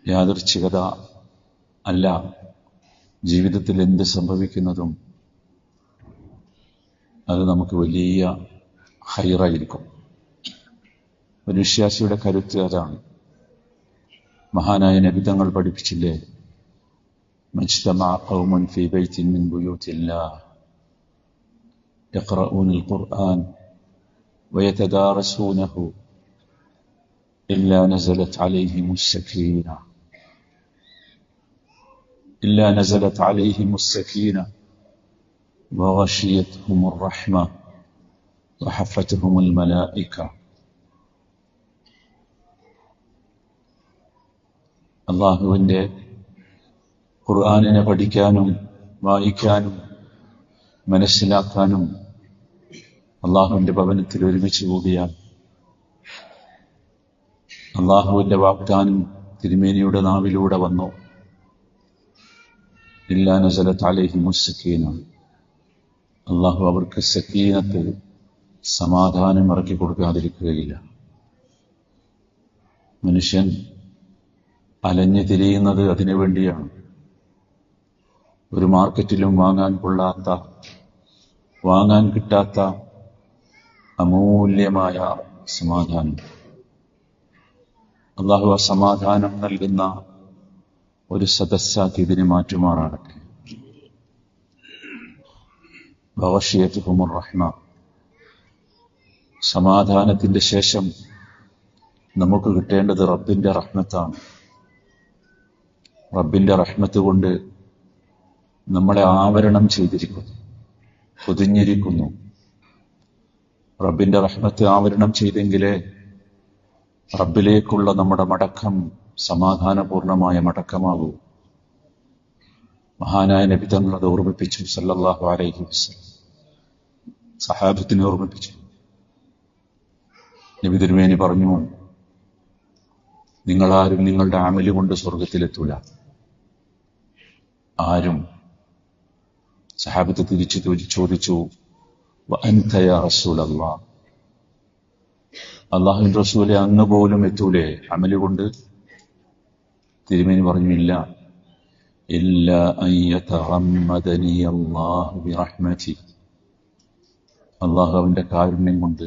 യാദൃച്ഛികത അല്ല. ജീവിതത്തിൽ എന്ത് സംഭവിക്കുന്നതും അത് നമുക്ക് വലിയ ഹൈറായിരിക്കും. ഒരു വിശ്വാസിയുടെ കരുത്ത് അതാണ്. മഹാനായ നബി തങ്ങൾ പഠിപ്പിച്ചില്ലേ, മജ്തമഅ ഖൗമുൻ ഫീ ബൈത്തിൻ മിൻ ബുയൂത്തില്ലാഹ് യഖറഊനൽ ഖുർആൻ വയതദാറസൂനഹു ഇല്ലാ നസലത് അലൈഹിമുസ് സകീന വഗശിയത്ഹുമുർ റഹ്മ വഹഫത്തുഹുമുൽ മലായിക. അള്ളാഹുവിൻ്റെ ഖുർആനിനെ പഠിക്കാനും വായിക്കാനും മനസ്സിലാക്കാനും അള്ളാഹുവിൻ്റെ ഭവനത്തിൽ ഒരുമിച്ച് കൂടിയാൽ അള്ളാഹുവിൻ്റെ വാഗ്ദാനം തിരുമേനിയുടെ നാവിലൂടെ വന്നു. ഇല്ലാ നസലത് അലൈഹിമുസ് സകീന, അള്ളാഹു അവർക്ക് സക്കീനത്ത്, സമാധാനം ഇറക്കി കൊടുക്കാതിരിക്കുകയില്ല. മനുഷ്യൻ അലഞ്ഞു തിരിയുന്നത് അതിനു വേണ്ടിയാണ്. ഒരു മാർക്കറ്റിലും വാങ്ങാൻ കൊള്ളാത്ത, വാങ്ങാൻ കിട്ടാത്ത അമൂല്യമായ സമാധാനം. അള്ളാഹു ആ സമാധാനം നൽകുന്ന ഒരു സദസ്സാക്കി ഇതിനെ മാറ്റുമാറാകട്ടെ. വഗശിയത്ഹുമുർ റഹ്മ, സമാധാനത്തിന്റെ ശേഷം നമുക്ക് കിട്ടേണ്ടത് റബ്ബിന്റെ റഹ്മത്താണ്. റബ്ബിന്റെ റഹ്മത്ത് കൊണ്ട് നമ്മളെ ആവരണം ചെയ്തിരിക്കുന്നു, പൊതിഞ്ഞിരിക്കുന്നു. റബ്ബിന്റെ റഹ്മത്ത് ആവരണം ചെയ്തെങ്കിലേ റബ്ബിലേക്കുള്ള നമ്മുടെ മടക്കം സമാധാനപൂർണമായ മടക്കമാകൂ. മഹാനായ നബി തങ്ങൾ അത് ഓർമ്മിപ്പിച്ചു. സല്ലല്ലാഹു അലൈഹി വസല്ലം സഹാബത്തിനെ ഓർമ്മിപ്പിച്ചു. നബി തിരുമേനി പറഞ്ഞു, നിങ്ങളാരും നിങ്ങളുടെ അമല് കൊണ്ട് സ്വർഗത്തിലെത്തൂല. ആരും. സഹാബത്ത് തിരിച്ചു ചോദിച്ചു, വഅൻത യാ റസൂലല്ലാഹ്, അല്ലാഹുവിന്റെ റസൂലെ, അങ്ങ് പോലും എത്തൂലേ അമല് കൊണ്ട്? തിരുമേനി പറഞ്ഞു, ഇല്ല. ഇല്ലാ അൻ യതഗമ്മദനി അല്ലാഹു ബിറഹ്മതി, അല്ലാഹു അവന്റെ കാരുണ്യം കൊണ്ട്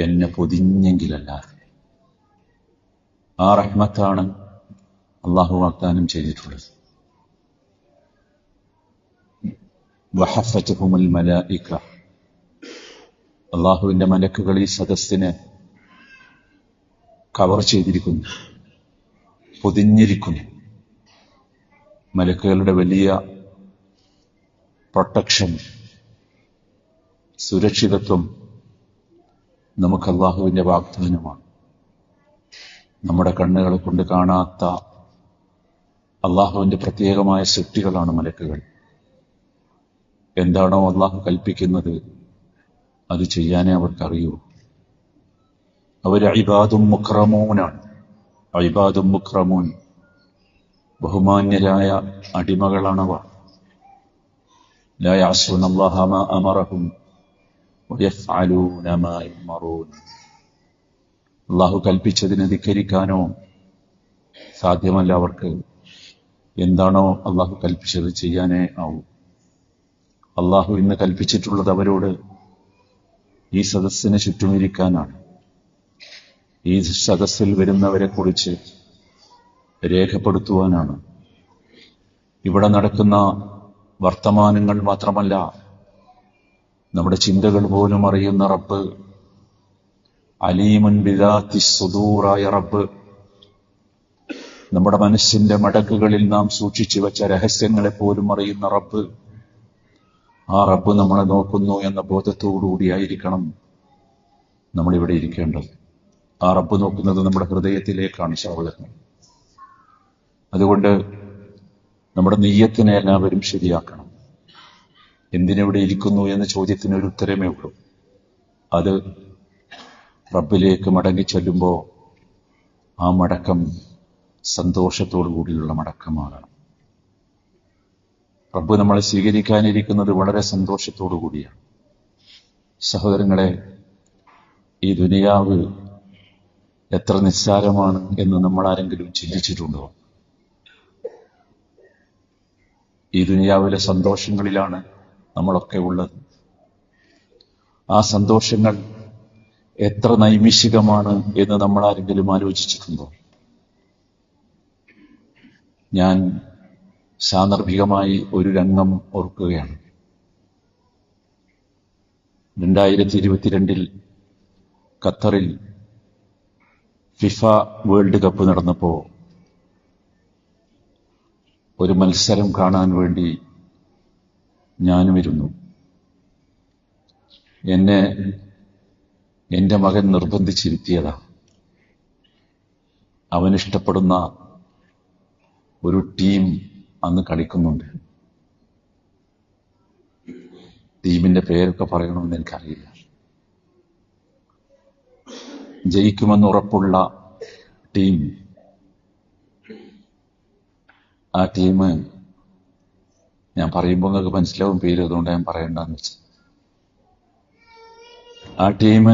എന്നെ പൊതിഞ്ഞെങ്കിലല്ലാതെ. ആ റഹ്മത്താണ് അല്ലാഹു വാഗ്ദാനം ചെയ്തിട്ടുള്ളത്. വഹഫത്തുഹുമുൽ മലായിക, അല്ലാഹുവിന്റെ മലക്കുകൾ ഈ സദസ്സിനെ കവർ ചെയ്തിരിക്കുന്നു, പൊതിഞ്ഞിരിക്കുന്നു. മലക്കുകളുടെ വലിയ പ്രൊട്ടക്ഷൻ, സുരക്ഷിതത്വം നമുക്ക് അല്ലാഹുവിന്റെ വാഗ്ദാനമാണ്. നമ്മുടെ കണ്ണുകളെ കൊണ്ട് കാണാത്ത അല്ലാഹുവിന്റെ പ്രത്യേകമായ സൃഷ്ടികളാണ് മലക്കുകൾ. എന്താണോ അല്ലാഹു കൽപ്പിക്കുന്നത് അത് ചെയ്യാനേ അവർക്കറിയൂ. അവർ ഇബാദും മുക്രമൂനാണ്. ഇബാദും മുക്രമൂൻ, ബഹുമാന്യരായ അടിമകളാണവർ. ലാ യഅ്സുന അല്ലാഹ മാ അമറഹും വയഫ്അലൂന മാ യുമറൂൻ. അല്ലാഹു കൽപ്പിച്ചതിനെ ധിക്കരിക്കാനോ സാധ്യമല്ല അവർക്ക്. എന്താണോ അല്ലാഹു കൽപ്പിച്ചത് ചെയ്യാനേ ആവൂ. അല്ലാഹു ഇന്ന് കൽപ്പിച്ചിട്ടുള്ളത് അവരോട് ഈ സദസ്സിന് ചുറ്റുമിരിക്കാനാണ്. ഈ സദസ്സിൽ വരുന്നവരെ കുറിച്ച് രേഖപ്പെടുത്തുവാനാണ്. ഇവിടെ നടക്കുന്ന വർത്തമാനങ്ങൾ മാത്രമല്ല, നമ്മുടെ ചിന്തകൾ പോലും അറിയുന്ന റബ്ബ്, അലീമുൻ ബിദാത്തി സുദൂറായ റബ്ബ്, നമ്മുടെ മനസ്സിന്റെ മടക്കുകളിൽ നാം സൂക്ഷിച്ചു വെച്ച രഹസ്യങ്ങളെ പോലും അറിയുന്ന റബ്ബ്, ആ റബ്ബ് നമ്മളെ നോക്കുന്നു എന്ന ബോധത്തോടുകൂടിയായിരിക്കണം നമ്മളിവിടെ ഇരിക്കേണ്ടത്. ആ റബ്ബ് നോക്കുന്നത് നമ്മുടെ ഹൃദയത്തിലേക്കാണ് സഹോദരൻ. അതുകൊണ്ട് നമ്മുടെ നിയ്യത്തിനെ എല്ലാവരും ശരിയാക്കണം. എന്തിനെവിടെ ഇരിക്കുന്നു എന്ന ചോദ്യത്തിന് ഒരു ഉത്തരമേ ഉള്ളൂ. അത് റബ്ബിലേക്ക് മടങ്ങി ചെല്ലുമ്പോൾ ആ മടക്കം സന്തോഷത്തോടു കൂടിയുള്ള മടക്കമാകണം. റബ്ബ് നമ്മളെ സ്വീകരിക്കാനിരിക്കുന്നത് വളരെ സന്തോഷത്തോടു കൂടിയാണ്. സഹോദരങ്ങളെ, ഈ ദുനിയാവ് എത്ര നിസ്സാരമാണ് എന്ന് നമ്മൾ ആരെങ്കിലും ചിന്തിച്ചിട്ടുണ്ടോ? ഈ ദുനിയാവിലെ സന്തോഷങ്ങളിലാണ് നമ്മളൊക്കെ ഉള്ളത്. ആ സന്തോഷങ്ങൾ എത്ര നൈമിഷികമാണ് എന്ന് നമ്മൾ ആരെങ്കിലും ആലോചിച്ചിട്ടുണ്ടോ? ഞാൻ സാന്ദർഭികമായി ഒരു രംഗം ഓർക്കുകയാണ്. 2022 ഖത്തറിൽ ഫിഫ വേൾഡ് കപ്പ് നടന്നപ്പോ ഒരു മത്സരം കാണാൻ വേണ്ടി ഞാനും ഇരുന്നു. എന്നെ എന്റെ മകൻ നിർബന്ധിച്ചിരുത്തിയതാ. അവനിഷ്ടപ്പെടുന്ന ഒരു ടീം അന്ന് കളിക്കുന്നുണ്ട്. ടീമിന്റെ പേരൊക്കെ പറയണമെന്ന് എനിക്കറിയില്ല. ജയിക്കുമെന്ന് ഉറപ്പുള്ള ടീം. ആ ടീം ഞാൻ പറയുമ്പോൾ നിങ്ങൾക്ക് മനസ്സിലാവും പേര്, അതുകൊണ്ട് ഞാൻ പറയണ്ടെന്ന് വെച്ചു. ആ ടീം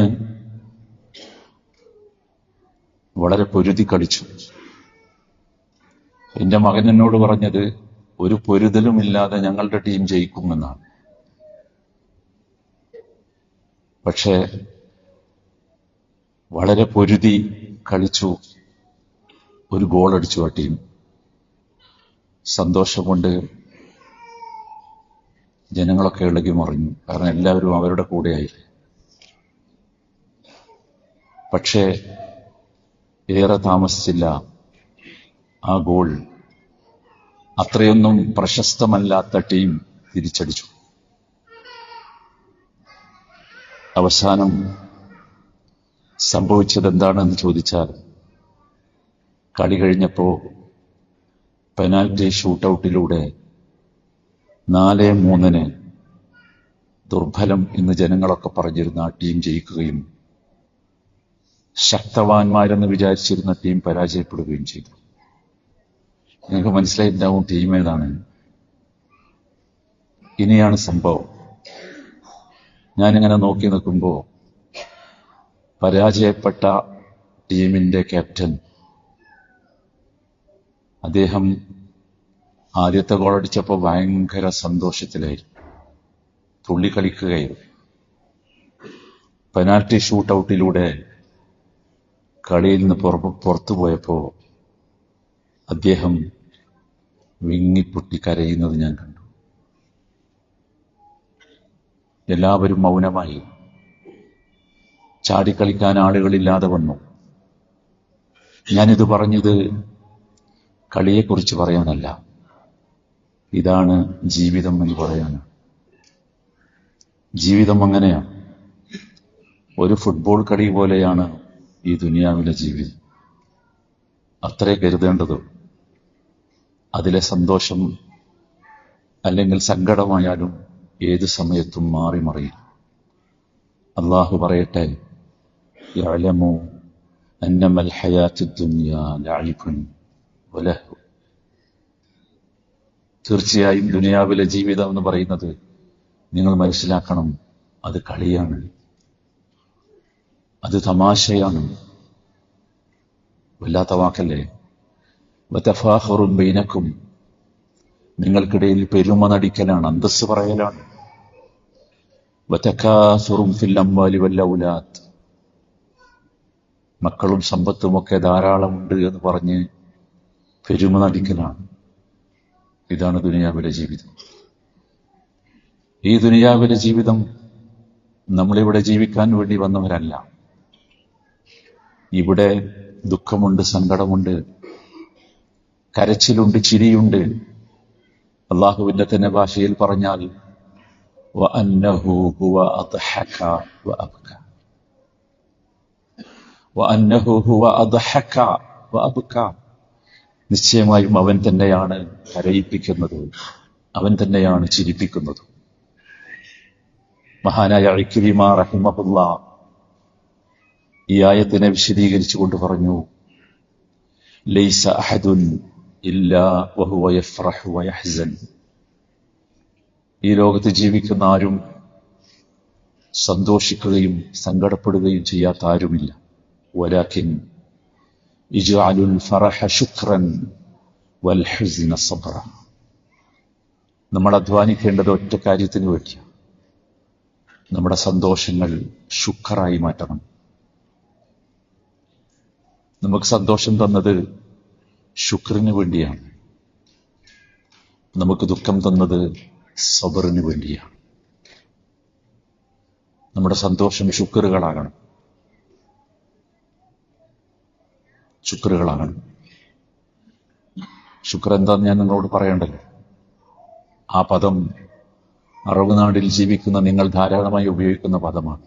വളരെ പൊരുതി കളിച്ചു. എന്റെ മകൻ എന്നോട് പറഞ്ഞത് ഒരു പൊരുതലുമില്ലാതെ ഞങ്ങളുടെ ടീം ജയിക്കുമെന്നാണ്. പക്ഷേ വളരെ പൊരുതി കളിച്ചു, ഒരു ഗോൾ അടിച്ചു ആ ടീം. സന്തോഷം കൊണ്ട് ജനങ്ങളൊക്കെ ഇളകി മറിഞ്ഞു, കാരണം എല്ലാവരും അവരുടെ കൂടെയായില്ലേ. പക്ഷേ ഏറെ താമസിച്ചില്ല, ആ ഗോൾ അത്രയൊന്നും പ്രശസ്തമല്ലാത്ത ടീം തിരിച്ചടിച്ചു. അവസാനം സംഭവിച്ചത് എന്താണെന്ന് ചോദിച്ചാൽ, കളി കഴിഞ്ഞപ്പോ പെനാൽറ്റി ഷൂട്ടൌട്ടിലൂടെ 4-3 ദുർബലം എന്ന് ജനങ്ങളൊക്കെ പറഞ്ഞിരുന്ന ആ ടീം ജയിക്കുകയും ശക്തവാന്മാരെന്ന് വിചാരിച്ചിരുന്ന ടീം പരാജയപ്പെടുകയും ചെയ്തു. നിങ്ങൾക്ക് മനസ്സിലായിട്ടുണ്ടാവും ടീം ഏതാണ്. ഇനിയാണ് സംഭവം. ഞാനിങ്ങനെ നോക്കി നിൽക്കുമ്പോ പരാജയപ്പെട്ട ടീമിന്റെ ക്യാപ്റ്റൻ, അദ്ദേഹം ആദ്യത്തെ ഗോളടിച്ചപ്പോൾ ഭയങ്കര സന്തോഷത്തിലായിരുന്നു, തുള്ളിക്കളിക്കുകയായിരുന്നു. പെനാൽറ്റി ഷൂട്ടൌട്ടിലൂടെ കളിയിൽ നിന്ന് പുറത്തു പോയപ്പോ അദ്ദേഹം വിങ്ങിപ്പൊട്ടി കരയുന്നത് ഞാൻ കണ്ടു. എല്ലാവരും മൗനമായി. ചാടിക്കളിക്കാൻ ആളുകളില്ലാതെ വന്നു. ഞാനിത് പറഞ്ഞത് കളിയെക്കുറിച്ച് പറയാനല്ല, ഇതാണ് ജീവിതം എന്ന് പറയാനാണ്. ജീവിതം അങ്ങനെയാണ്. ഒരു ഫുട്ബോൾ കളി പോലെയാണ് ഈ ദുനിയാവിലെ ജീവിതം. അത്രേ കരുതേണ്ടത്. അതിലെ സന്തോഷം അല്ലെങ്കിൽ സങ്കടമായാലും ഏത് സമയത്തും മാറി മറിയും. അള്ളാഹു പറയട്ടെ, യഅലമു അന്നമൽ ഹയാത്തുദ് ദുനിയാ ലഅബുൻ വലഹു. തീർച്ചയായും ദുനിയാവിലെ ജീവിതം എന്ന് പറയുന്നത് നിങ്ങൾ മനസ്സിലാക്കണം, അത് കളിയാണ്, അത് തമാശയാണ്. വല്ലാത്ത വാക്കല്ലേ. വതഫാഖുറുൻ ബൈനക്കും, നിങ്ങൾക്കിടയിൽ പെരുമ നടിക്കലാണ്, അന്തസ് പറയലാണ്. വതകാസുറുൻ ഫിൽ അംവാലി വൽ ഔലാദ്, മക്കളും സമ്പത്തുമൊക്കെ ധാരാളമുണ്ട് എന്ന് പറഞ്ഞ് പെരുമ നടിക്കലാണ്. ഇതാണ് ദുനിയാവിലെ ജീവിതം. ഈ ദുനിയാവിലെ ജീവിതം നമ്മളിവിടെ ജീവിക്കാൻ വേണ്ടി വന്നവരല്ല. ഇവിടെ ദുഃഖമുണ്ട്, സങ്കടമുണ്ട്, കരച്ചിലുണ്ട്, ചിരിയുണ്ട്. അള്ളാഹുവിന്റെ തന്നെ ഭാഷയിൽ പറഞ്ഞാൽ വഅന്നഹു ഹുവ അദ്ഹക വഅബ്ക, വഅന്നഹു ഹുവ അദ്ഹക വഅബ്ക. നിശ്ചയമായും അവൻ തന്നെയാണ് കരയിപ്പിക്കുന്നത്, അവൻ തന്നെയാണ് ചിരിപ്പിക്കുന്നത്. മഹാനായ ഇക്രിമ റഹിമഹുല്ലാഹ് ഈ ആയത്തിനെ വിശദീകരിച്ചുകൊണ്ട് പറഞ്ഞു, ലൈസ അഹദുൻ ഇല്ലാ വഹുവ യഫ്റഹു വയഹ്സൻ. ഈ ലോകത്ത് ജീവിക്കുന്ന ആരും സന്തോഷിക്കുകയും സങ്കടപ്പെടുകയും ചെയ്യാത്ത ആരുമില്ല. വലാകിൻ ഇജ്അലുൽ ഫറഹ ശുക്രൻ വൽ ഹുസ്ന സബ്റ. നമ്മൾ അധ്വാനിക്കേണ്ടത് ഒറ്റ കാര്യത്തിന് വേണ്ടിയാണ്. നമ്മുടെ സന്തോഷങ്ങൾ ശുക്റായി മാറ്റണം. നമുക്ക് സന്തോഷം തന്നത് ശുക്രിന് വേണ്ടിയാണ്. നമുക്ക് ദുഃഖം തന്നത് സബറിന് വേണ്ടിയാണ്. നമ്മുടെ സന്തോഷം ശുക്റുകളാകണം. ശുക്റുകളാകണം. ശുക്ർ എന്താന്ന് ഞാൻ നിങ്ങളോട് പറയണ്ടല്ലോ. ആ പദം അറബ് നാട്ടിൽ ജീവിക്കുന്ന നിങ്ങൾ ധാരാളമായി ഉപയോഗിക്കുന്ന പദമാണ്.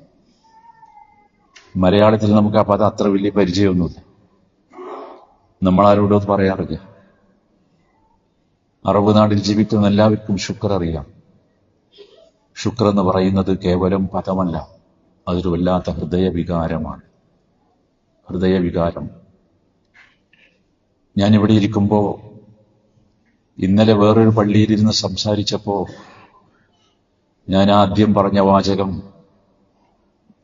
മലയാളത്തിൽ നമുക്ക് ആ പദം അത്ര വലിയ പരിചയമൊന്നുമില്ല. നമ്മളാരോടും അത് പറയാറില്ല. അറബ് നാട്ടിൽ ജീവിക്കുന്ന എല്ലാവർക്കും ശുക്ർ അറിയാം. ശുക്ർ എന്ന് പറയുന്നത് കേവലം പദമല്ല, അതൊരു വല്ലാത്ത ഹൃദയവികാരമാണ്. ഹൃദയവികാരം. ഞാനിവിടെ ഇരിക്കുമ്പോ ഇന്നലെ വേറൊരു പള്ളിയിലിരുന്ന് സംസാരിച്ചപ്പോ ഞാൻ ആദ്യം പറഞ്ഞ വാചകം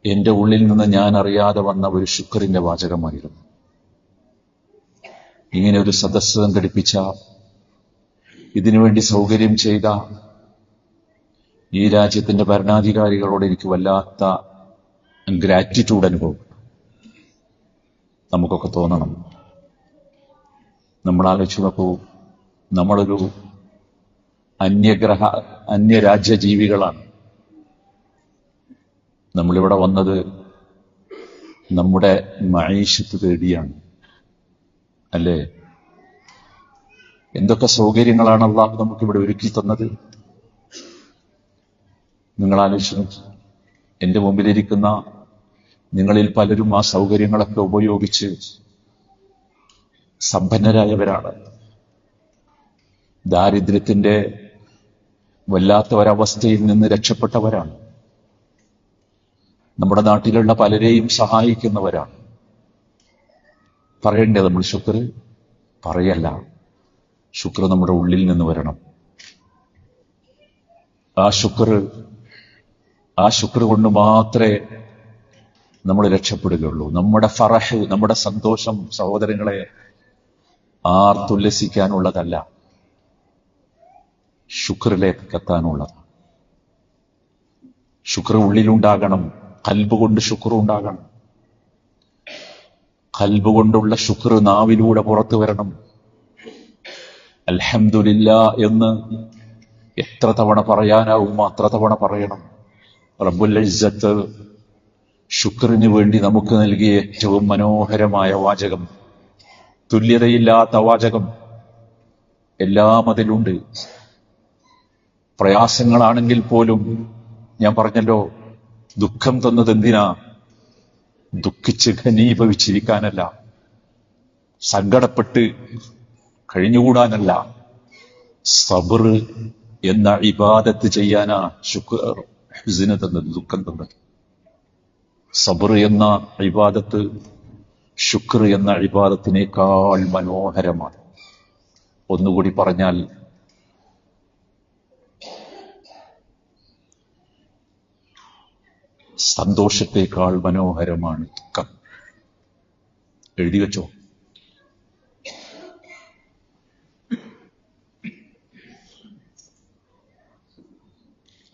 എന്റെ ഉള്ളിൽ നിന്ന് ഞാൻ അറിയാതെ വന്ന ഒരു ശുക്രിന്റെ വാചകമായിരുന്നു. ഇങ്ങനെ ഒരു സദസ്സ് സംഘടിപ്പിച്ച, ഇതിനുവേണ്ടി സൗകര്യം ചെയ്ത ഈ രാജ്യത്തിന്റെ ഭരണാധികാരികളോട് എനിക്ക് വല്ലാത്ത ഗ്രാറ്റിറ്റ്യൂഡ് അനുഭവം. നമുക്കൊക്കെ തോന്നണം. നമ്മൾ ആലോചിച്ചു നോക്കൂ, നമ്മളൊരു അന്യരാജ്യ ജീവികളാണ്. നമ്മളിവിടെ വന്നത് നമ്മുടെ മഈശത്ത് തേടിയാണ്, അല്ലേ? എന്തൊക്കെ സൗകര്യങ്ങളാണ് അല്ലാഹു നമുക്കിവിടെ ഒരുക്കി തന്നത്. നിങ്ങൾ ആലോചിച്ചു. എന്റെ മുമ്പിലിരിക്കുന്ന നിങ്ങളിൽ പലരും ആ സൗകര്യങ്ങളൊക്കെ ഉപയോഗിച്ച് സമ്പന്നരായവരാണ്. ദാരിദ്ര്യത്തിന്റെ വല്ലാത്ത ഒരവസ്ഥയിൽ നിന്ന് രക്ഷപ്പെട്ടവരാണ്. നമ്മുടെ നാട്ടിലുള്ള പലരെയും സഹായിക്കുന്നവരാണ്. പറയണ്ടേ നമ്മൾ ശുക്ർ? പറയല്ല. ശുക്ർ നമ്മുടെ ഉള്ളിൽ നിന്ന് വരണം. ആ ശുക്ർ കൊണ്ട് മാത്രമേ നമ്മൾ രക്ഷപ്പെടുകയുള്ളൂ. നമ്മുടെ ഫറഹ്, നമ്മുടെ സന്തോഷം സഹോദരങ്ങളെ ആർത്തുല്ലസിക്കാനുള്ളതല്ല, ശുക്റിലേക്ക് എത്താനുള്ളതാണ്. ശുക്ർ ഉള്ളിലുണ്ടാകണം. ഖൽബ് കൊണ്ട് ശുക്ർ ഉണ്ടാകണം. ഖൽബ് കൊണ്ടുള്ള ശുക്ർ നാവിലൂടെ പുറത്തു വരണം. അൽഹംദുലില്ലാ എന്ന് എത്ര തവണ പറയാനാവും അത്ര തവണ പറയണം. റബ്ബുൽ ഇസ്സത്ത് ശുക്റിന് വേണ്ടി നമുക്ക് നൽകിയ ഏറ്റവും മനോഹരമായ വാചകം, തുല്യതയില്ലാത്ത വാചകം, എല്ലാം അതിലുണ്ട്. പ്രയാസങ്ങളാണെങ്കിൽ പോലും ഞാൻ പറഞ്ഞല്ലോ, ദുഃഖം തന്നത് എന്തിനാ? ദുഃഖിച്ച് ഘനീഭവിച്ചിരിക്കാനല്ല, സങ്കടപ്പെട്ട് കഴിഞ്ഞുകൂടാനല്ല. സബർ എന്ന ഇബാദത്ത് ചെയ്യാനാ ശുക്ർ ഹുസ്ന തന്നത്, ദുഃഖം തന്നത്. സബർ എന്ന ഇബാദത്ത് ശുക്ർ എന്ന ഇബാദത്തിനേക്കാൾ മനോഹരമാണ്. ഒന്നുകൂടി പറഞ്ഞാൽ, സന്തോഷത്തേക്കാൾ മനോഹരമാണ് ദുഃഖം. എഴുതി വെച്ചോ.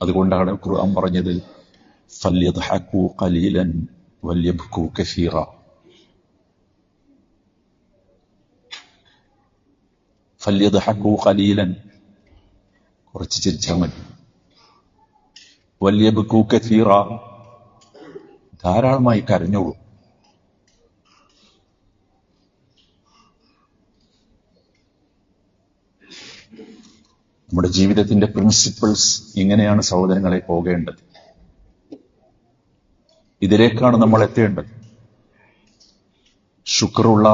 അതുകൊണ്ടാണ് ഖുർആൻ പറഞ്ഞത്, ഫല്യദ്ഹകൂ ഖലീലൻ വല്യബ്കൂ കസീറ. ഫല്യദ്ഹകൂ ഖലീലൻ, കുറച്ച് ചിരിച്ചാൽ മതി. വല്യബ്കൂ കസീറ, ധാരാളമായി കരഞ്ഞോളൂ. നമ്മുടെ ജീവിതത്തിന്റെ പ്രിൻസിപ്പിൾസ് ഇങ്ങനെയാണ് സഹോദരങ്ങളെ പോകേണ്ടത്. ഇതിലേക്കാണ് നമ്മൾ എത്തേണ്ടത്. ശുക്റുള്ള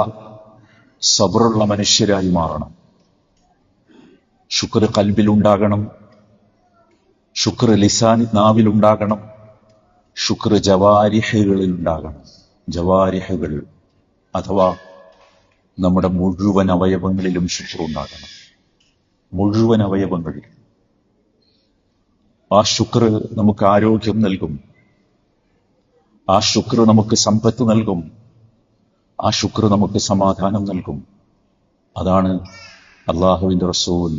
സബറുള്ള മനുഷ്യരായി മാറണം. ശുക്ർ ഖൽബിലുണ്ടാകണം. ശുക്ർ ലിസാൻ നാവിലുണ്ടാകണം. ശുക്ർ ജവാരിഹുകളിൽ ഉണ്ടാകണം. ജവാരിഹുകൾ അഥവാ നമ്മുടെ മുഴുവൻ അവയവങ്ങളിലും ശുക്ർ ഉണ്ടാകണം. മുഴുവൻ അവയവങ്ങളിൽ. ആ ശുക്ർ നമുക്ക് ആരോഗ്യം നൽകും. ആ ശുക്ർ നമുക്ക് സമ്പത്ത് നൽകും. ആ ശുക്ർ നമുക്ക് സമാധാനം നൽകും. അതാണ് അള്ളാഹുവിന്റെ റസൂൽ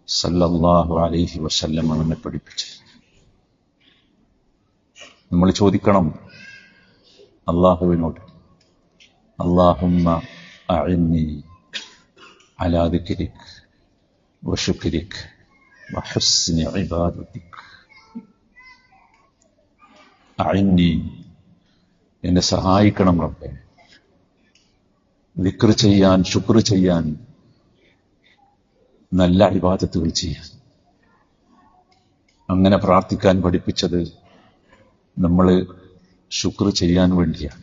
സല്ലല്ലാഹു അലൈഹി വസല്ലം നമ്മെ പഠിപ്പിച്ചത്. നമ്മൾ ചോദിക്കണം അള്ളാഹുവിനോട്, അല്ലാഹുമ്മ അഇന്നി അലാ ദിക്രിക് വശുക്രിക് വഹുസ്നി ഇബാദതിക്. അഇന്നി, എന്നെ സഹായിക്കണം റബ്ബേ, ദിക്ർ ചെയ്യാൻ, ശുക്ർ ചെയ്യാൻ, നല്ല ഇബാദത്തുകൾ ചെയ്യാൻ. അങ്ങനെ പ്രാർത്ഥിക്കാൻ പഠിപ്പിച്ചത് നമ്മൾ ശുക്ർ ചെയ്യാൻ വേണ്ടിയാണ്.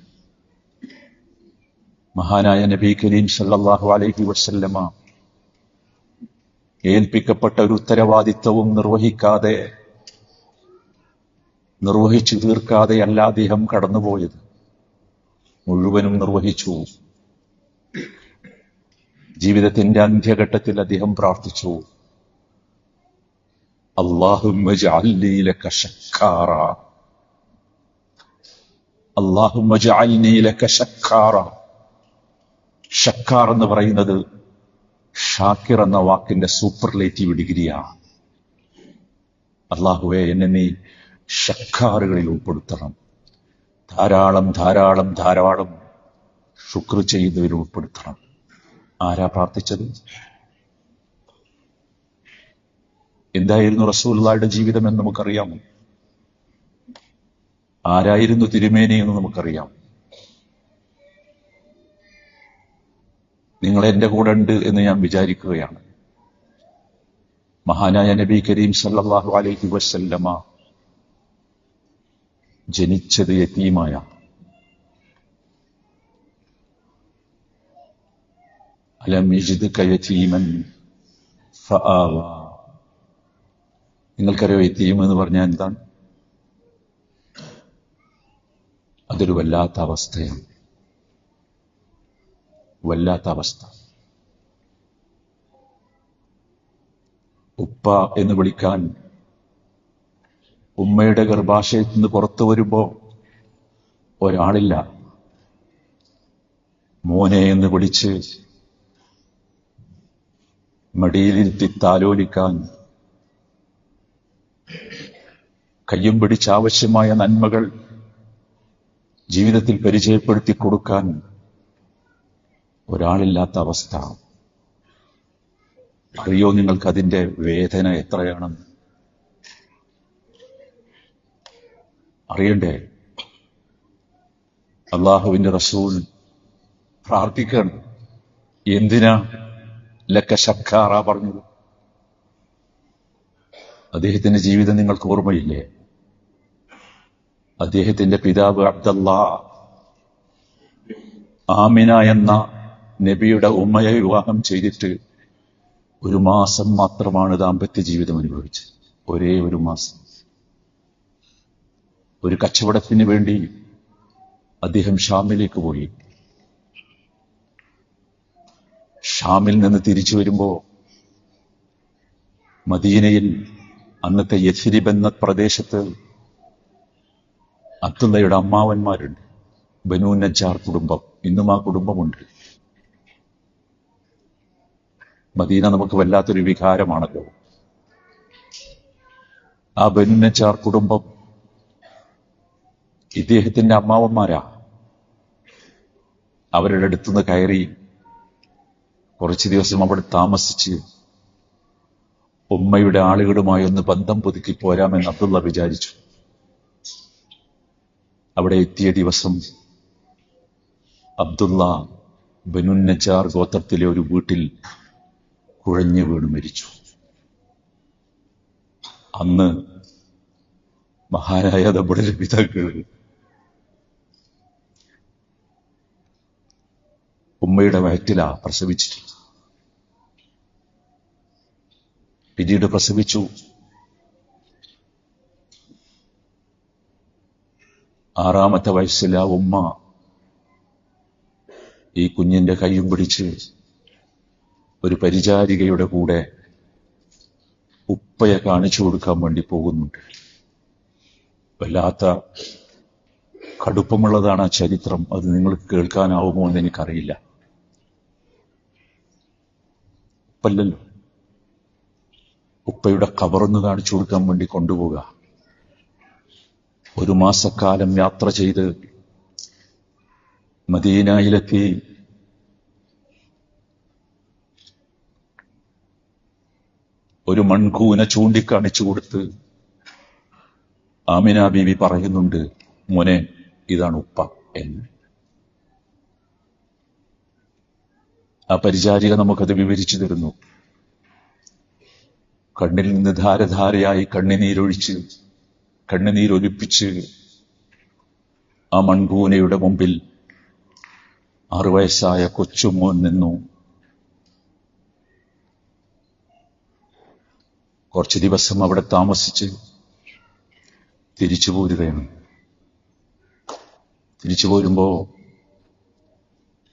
മഹാനായ നബി കരീം സല്ലല്ലാഹു അലൈഹി വസല്ലമ ഏൽപ്പിക്കപ്പെട്ട ഒരു ഉത്തരവാദിത്വവും നിർവഹിച്ചു തീർക്കാതെയല്ല അദ്ദേഹം കടന്നുപോയത്. മുഴുവനും നിർവഹിച്ചു. ജീവിതത്തിന്റെ അന്ത്യഘട്ടത്തിൽ അദ്ദേഹം പ്രാർത്ഥിച്ചു, അല്ലാഹുമ്മ ജഅൽനി ലക ശക്കാറ, അല്ലാഹുമ്മ ജഅൽനി ലക ശക്കാറ. ഷക്കാർ എന്ന് പറയുന്നത് ഷാക്കിർ എന്ന വാക്കിന്റെ സൂപ്പർലേറ്റീവ് ഡിഗ്രിയാണ്. അല്ലാഹുവേ, എന്നെ നീ ഷക്കാറുകളിൽ ഉൾപ്പെടുത്തണം. ധാരാളം ധാരാളം ധാരാളം ശുക്ർ ചെയ്യുന്നവരിൽ ഉൾപ്പെടുത്തണം. ആരാ പ്രാർത്ഥിച്ചത്? എന്തായിരുന്നു റസൂലുള്ളാഹിയുടെ ജീവിതം എന്ന് നമുക്കറിയാമോ? ആരായിരുന്നു തിരുമേനി എന്ന് നമുക്കറിയാം. നിങ്ങൾ എന്റെ കൂടെ ഉണ്ട് എന്ന് ഞാൻ വിചാരിക്കുകയാണ്. മഹാനായ നബി കരീം സല്ലല്ലാഹു അലൈഹി വസല്ലമ ജനിച്ചത് യതീമായ, അലം യജിദ്ക യതീമൻ ഫആവ. നിങ്ങൾക്കറിയോ യതീം എന്ന് പറഞ്ഞാൽ എന്താണ്? അതൊരു വല്ലാത്ത അവസ്ഥയാണ്, വല്ലാത്ത അവസ്ഥ. ഉപ്പ എന്ന് വിളിക്കാൻ ഉമ്മയുടെ ഗർഭാശയത്തിൽ നിന്ന് പുറത്തു വരുമ്പോ ഒരാളില്ല. മോനെ എന്ന് വിളിച്ച് മടിയിലിരുത്തി താലോലിക്കാൻ, കയ്യും പിടിച്ച് ആവശ്യമായ നന്മകൾ ജീവിതത്തിൽ പരിചയപ്പെടുത്തി കൊടുക്കാൻ ഒരാളില്ലാത്ത അവസ്ഥ. അറിയോ നിങ്ങൾക്ക് അതിന്റെ വേദന എത്രയാണെന്ന്? അറിയണ്ടേ? അള്ളാഹുവിന്റെ റസൂൽ പ്രാർത്ഥിക്കണം. എന്തിനാ ലക്ക ശക്കാറ പറഞ്ഞത്? അദ്ദേഹത്തിന്റെ ജീവിതം നിങ്ങൾക്ക് ഓർമ്മയില്ലേ? അദ്ദേഹത്തിന്റെ പിതാവ് അബ്ദല്ലാ ആമിന എന്ന നബിയുടെ ഉമ്മയെ വിവാഹം ചെയ്തിട്ട് 1 മാസം മാത്രമാണ് ദാമ്പത്യ ജീവിതം അനുഭവിച്ചത്. ഒരേ 1 മാസം. ഒരു കച്ചവടത്തിന് വേണ്ടി അദ്ദേഹം ഷാമിലേക്ക് പോയി. ഷാമിൽ നിന്ന് തിരിച്ചു വരുമ്പോ മദീനയിൽ അന്നത്തെ യഥ്രിബ് എന്ന പ്രദേശത്ത് അബ്ദുള്ളയുടെ അമ്മാവന്മാരുണ്ട്, ബനൂ നജ്ജാർ കുടുംബം. ഇന്നും ആ കുടുംബമുണ്ട്. മദീന നമുക്ക് വല്ലാത്തൊരു വികാരമാണല്ലോ. ആ ബനൂ നജ്ജാർ കുടുംബം ഇദ്ദേഹത്തിന്റെ അമ്മാവന്മാരാ. അവരുടെ അടുത്തുനിന്ന് കയറി കുറച്ചു ദിവസം അവിടെ താമസിച്ച് ഉമ്മയുടെ ആളുകളുമായി ഒന്ന് ബന്ധം പുതുക്കി പോരാമെന്ന് അബ്ദുള്ള വിചാരിച്ചു. അവിടെ എത്തിയ ദിവസം അബ്ദുള്ള ബനൂ നജ്ജാർ ഗോത്രത്തിലെ ഒരു വീട്ടിൽ കുഴഞ്ഞു വീണ് മരിച്ചു. അന്ന് മഹാനായ നമ്മുടെ പിതാക്കൾ ഉമ്മയുടെ വയറ്റിലാ പ്രസവിച്ചിട്ടുള്ളത്. പിന്നീട് പ്രസവിച്ചു. ആറാമത്തെ വയസ്സിൽ ആ ഉമ്മ ഈ കുഞ്ഞിന്റെ കൈയും പിടിച്ച് ഒരു പരിചാരികയുടെ കൂടെ ഉപ്പയെ കാണിച്ചു കൊടുക്കാൻ വേണ്ടി പോകുന്നുണ്ട്. വല്ലാത്ത കടുപ്പമുള്ളതാണ് ആ ചരിത്രം. അത് നിങ്ങൾക്ക് കേൾക്കാനാവുമോ എന്ന് എനിക്കറിയില്ല. ഉപ്പല്ലല്ലോ, ഉപ്പയുടെ ഖബറൊന്ന് കാണിച്ചു കൊടുക്കാൻ വേണ്ടി കൊണ്ടുപോവുക. 1 മാസക്കാലം യാത്ര ചെയ്ത് മദീനയിലെത്തി. ഒരു മൺകൂന ചൂണ്ടിക്കാണിച്ചു കൊടുത്ത് ആമിന ബീവി പറയുന്നുണ്ട്, മോനെ ഇതാണ് ഉപ്പ എന്ന്. ആ പരിചാരിക നമുക്കത് വിവരിച്ചു തരുന്നു. കണ്ണിൽ നിന്ന് ധാരധാരയായി കണ്ണുനീരൊലിപ്പിച്ച് ആ മൺകൂനയുടെ മുമ്പിൽ 6 വയസ്സായ കൊച്ചുമോൻ നിന്നു. കുറച്ചു ദിവസം അവിടെ താമസിച്ച് തിരിച്ചു പോരുകയാണ്. തിരിച്ചു പോരുമ്പോ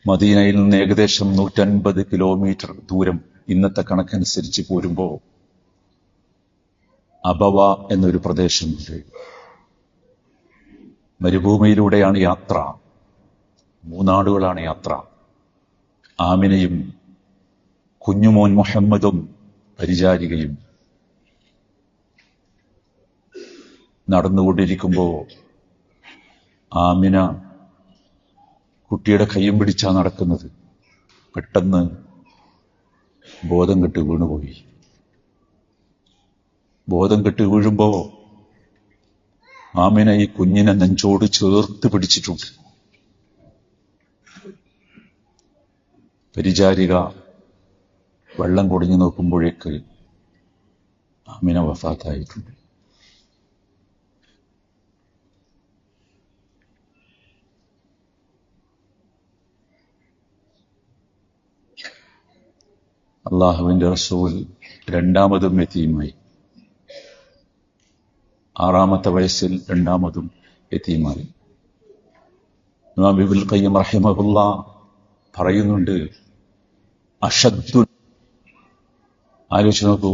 മദീനയിൽ നിന്ന് ഏകദേശം 150 കിലോമീറ്റർ ദൂരം, ഇന്നത്തെ കണക്കനുസരിച്ച് പോരുമ്പോ അബവ എന്നൊരു പ്രദേശമുണ്ട്. മരുഭൂമിയിലൂടെയാണ് യാത്ര. 3 ആളുകളാണ് യാത്ര. ആമിനയും കുഞ്ഞുമോൻ മുഹമ്മദും പരിചാരികയും. നടന്നുകൊണ്ടിരിക്കുമ്പോ ആമിന കുട്ടിയുടെ കയ്യും പിടിച്ചാ നടക്കുന്നത്. പെട്ടെന്ന് ബോധം കെട്ട് വീണുപോയി. ബോധം കെട്ട് വീഴുമ്പോ ആമിന ഈ കുഞ്ഞിനെ നെഞ്ചോട് ചേർത്ത് പിടിച്ചിട്ടുണ്ട്. പരിചാരിക വെള്ളം കുടിഞ്ഞു നോക്കുമ്പോഴേക്ക് ആമിന വഫാത്തായിട്ടുണ്ട്. അള്ളാഹുവിന്റെ റസൂൽ 2ാമതും യതീമായി. 6ാമത്തെ വയസ്സിൽ 2ാമതും യതീമായി. ഇമാം ഇബ്നുൽ ഖയ്യിം റഹിമഹുല്ലാഹ് പറയുന്നുണ്ട്, അഷദ്ദു, ആലോചിച്ച് നോക്കൂ,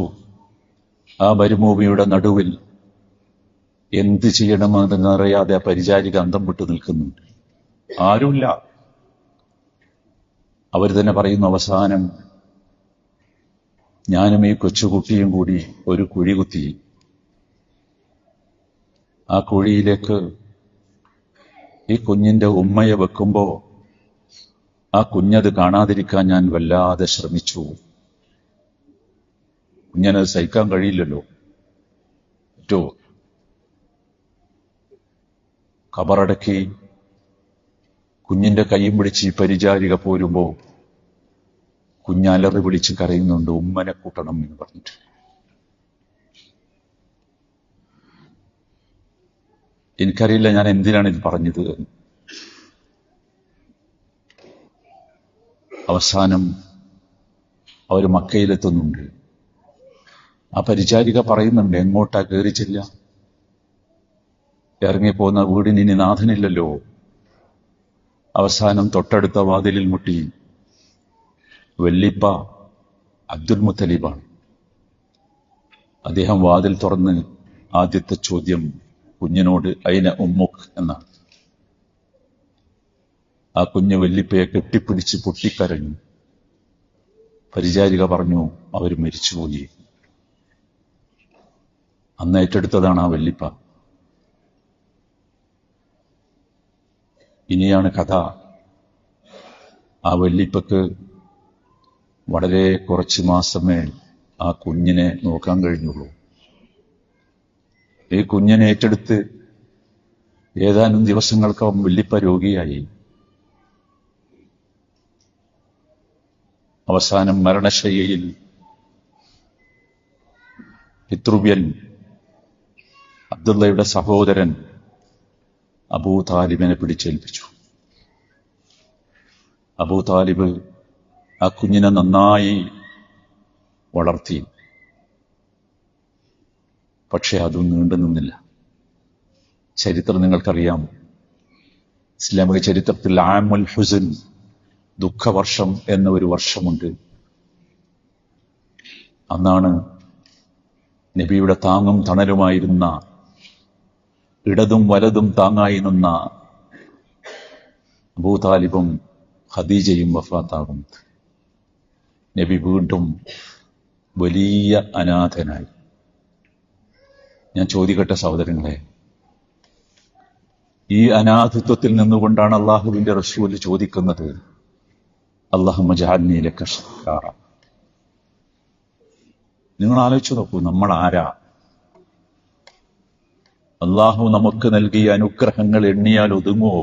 ആ മരുഭൂമിയുടെ നടുവിൽ എന്ത് ചെയ്യണമെന്നറിയാതെ ആ പരിചാരിക അന്തം വിട്ടു നിൽക്കുന്നുണ്ട്. ആരുമില്ല. അവർ തന്നെ പറയുന്നു, അവസാനം ഞാനും ഈ കൊച്ചുകുട്ടിയും കൂടി ഒരു കുഴി കുത്തി. ആ കുഴിയിലേക്ക് ഈ കുഞ്ഞിന്റെ ഉമ്മയെ വെക്കുമ്പോ ആ കുഞ്ഞത് കാണാതിരിക്കാൻ ഞാൻ വല്ലാതെ ശ്രമിച്ചു. കുഞ്ഞനത് സഹിക്കാൻ കഴിയില്ലല്ലോ. പറ്റുമോ? ഖബറടക്കി കുഞ്ഞിന്റെ കൈയും പിടിച്ച് ഈ പരിചാരിക പോരുമ്പോ കുഞ്ഞാലറി വിളിച്ച് കരയുന്നുണ്ട്, ഉമ്മനെ കൂട്ടണം എന്ന് പറഞ്ഞിട്ട്. എനിക്കറിയില്ല ഞാൻ എന്തിനാണ് ഇത് പറഞ്ഞത്. അവസാനം അവർ മക്കയിലെത്തുന്നുണ്ട്. ആ പരിചാരിക പറയുന്നുണ്ട്, എങ്ങോട്ടാ കയറിച്ചില്ല, ഇറങ്ങിപ്പോന്ന വീടിന് ഇനി നാഥനില്ലല്ലോ. അവസാനം തൊട്ടടുത്ത വാതിലിൽ മുട്ടി. വല്ലിപ്പ അബ്ദുൽ മുത്തലിബാണ്. അദ്ദേഹം വാതിൽ തുറന്ന് ആദ്യത്തെ ചോദ്യം കുഞ്ഞിനോട് ഐന ഉമ്മുക്ക് എന്നാണ്. ആ കുഞ്ഞ് വല്ലിപ്പയെ കെട്ടിപ്പിടിച്ച് പൊട്ടിക്കരഞ്ഞു. പരിചാരിക പറഞ്ഞു, അവർ മരിച്ചുപോയി. അന്ന് ഏറ്റെടുത്തതാണ് ആ വല്ലിപ്പ. ഇനിയാണ് കഥ. ആ വല്ലിപ്പക്ക് വളരെ കുറച്ച് മാസമേ ആ കുഞ്ഞിനെ നോക്കാൻ കഴിഞ്ഞുള്ളൂ. ഈ കുഞ്ഞിനെ ഏറ്റെടുത്ത് ഏതാനും ദിവസങ്ങൾക്കകം വല്ലിപ്പ രോഗിയായി. അവസാനം മരണശയ്യയിൽ പിതൃവ്യൻ അബ്ദുള്ളയുടെ സഹോദരൻ അബൂ താലിബിനെ പിടിച്ചേൽപ്പിച്ചു. അബൂ താലിബ് ആ കുഞ്ഞിനെ നന്നായി വളർത്തി. പക്ഷെ അതും നീണ്ടു നിന്നില്ല. ചരിത്രം നിങ്ങൾക്കറിയാം. ഇസ്ലാമിക ചരിത്രത്തിൽ ആമുൽ ഹുസൻ, ദുഃഖവർഷം എന്ന ഒരു വർഷമുണ്ട്. അന്നാണ് നബിയുടെ താങ്ങും തണലുമായിരുന്ന, ഇടതും വലതും താങ്ങായി നിന്ന അബൂ താലിബും ഖദീജയും വഫാത്താകുന്നത്. നബി വീണ്ടും വലിയ അനാഥനായി. ഞാൻ ചോദിക്കട്ടെ സഹോദരങ്ങളെ, ഈ അനാഥത്വത്തിൽ നിന്നുകൊണ്ടാണ് അള്ളാഹുവിന്റെ റസൂൽ ചോദിക്കുന്നത്, അല്ലാഹുമ്മ ജഅൽനി ലക ശക്കാറ. നിങ്ങൾ ആലോചിച്ചു നോക്കൂ, നമ്മൾ ആരാ? അള്ളാഹു നമുക്ക് നൽകിയ അനുഗ്രഹങ്ങൾ എണ്ണിയാൽ ഒതുങ്ങോ?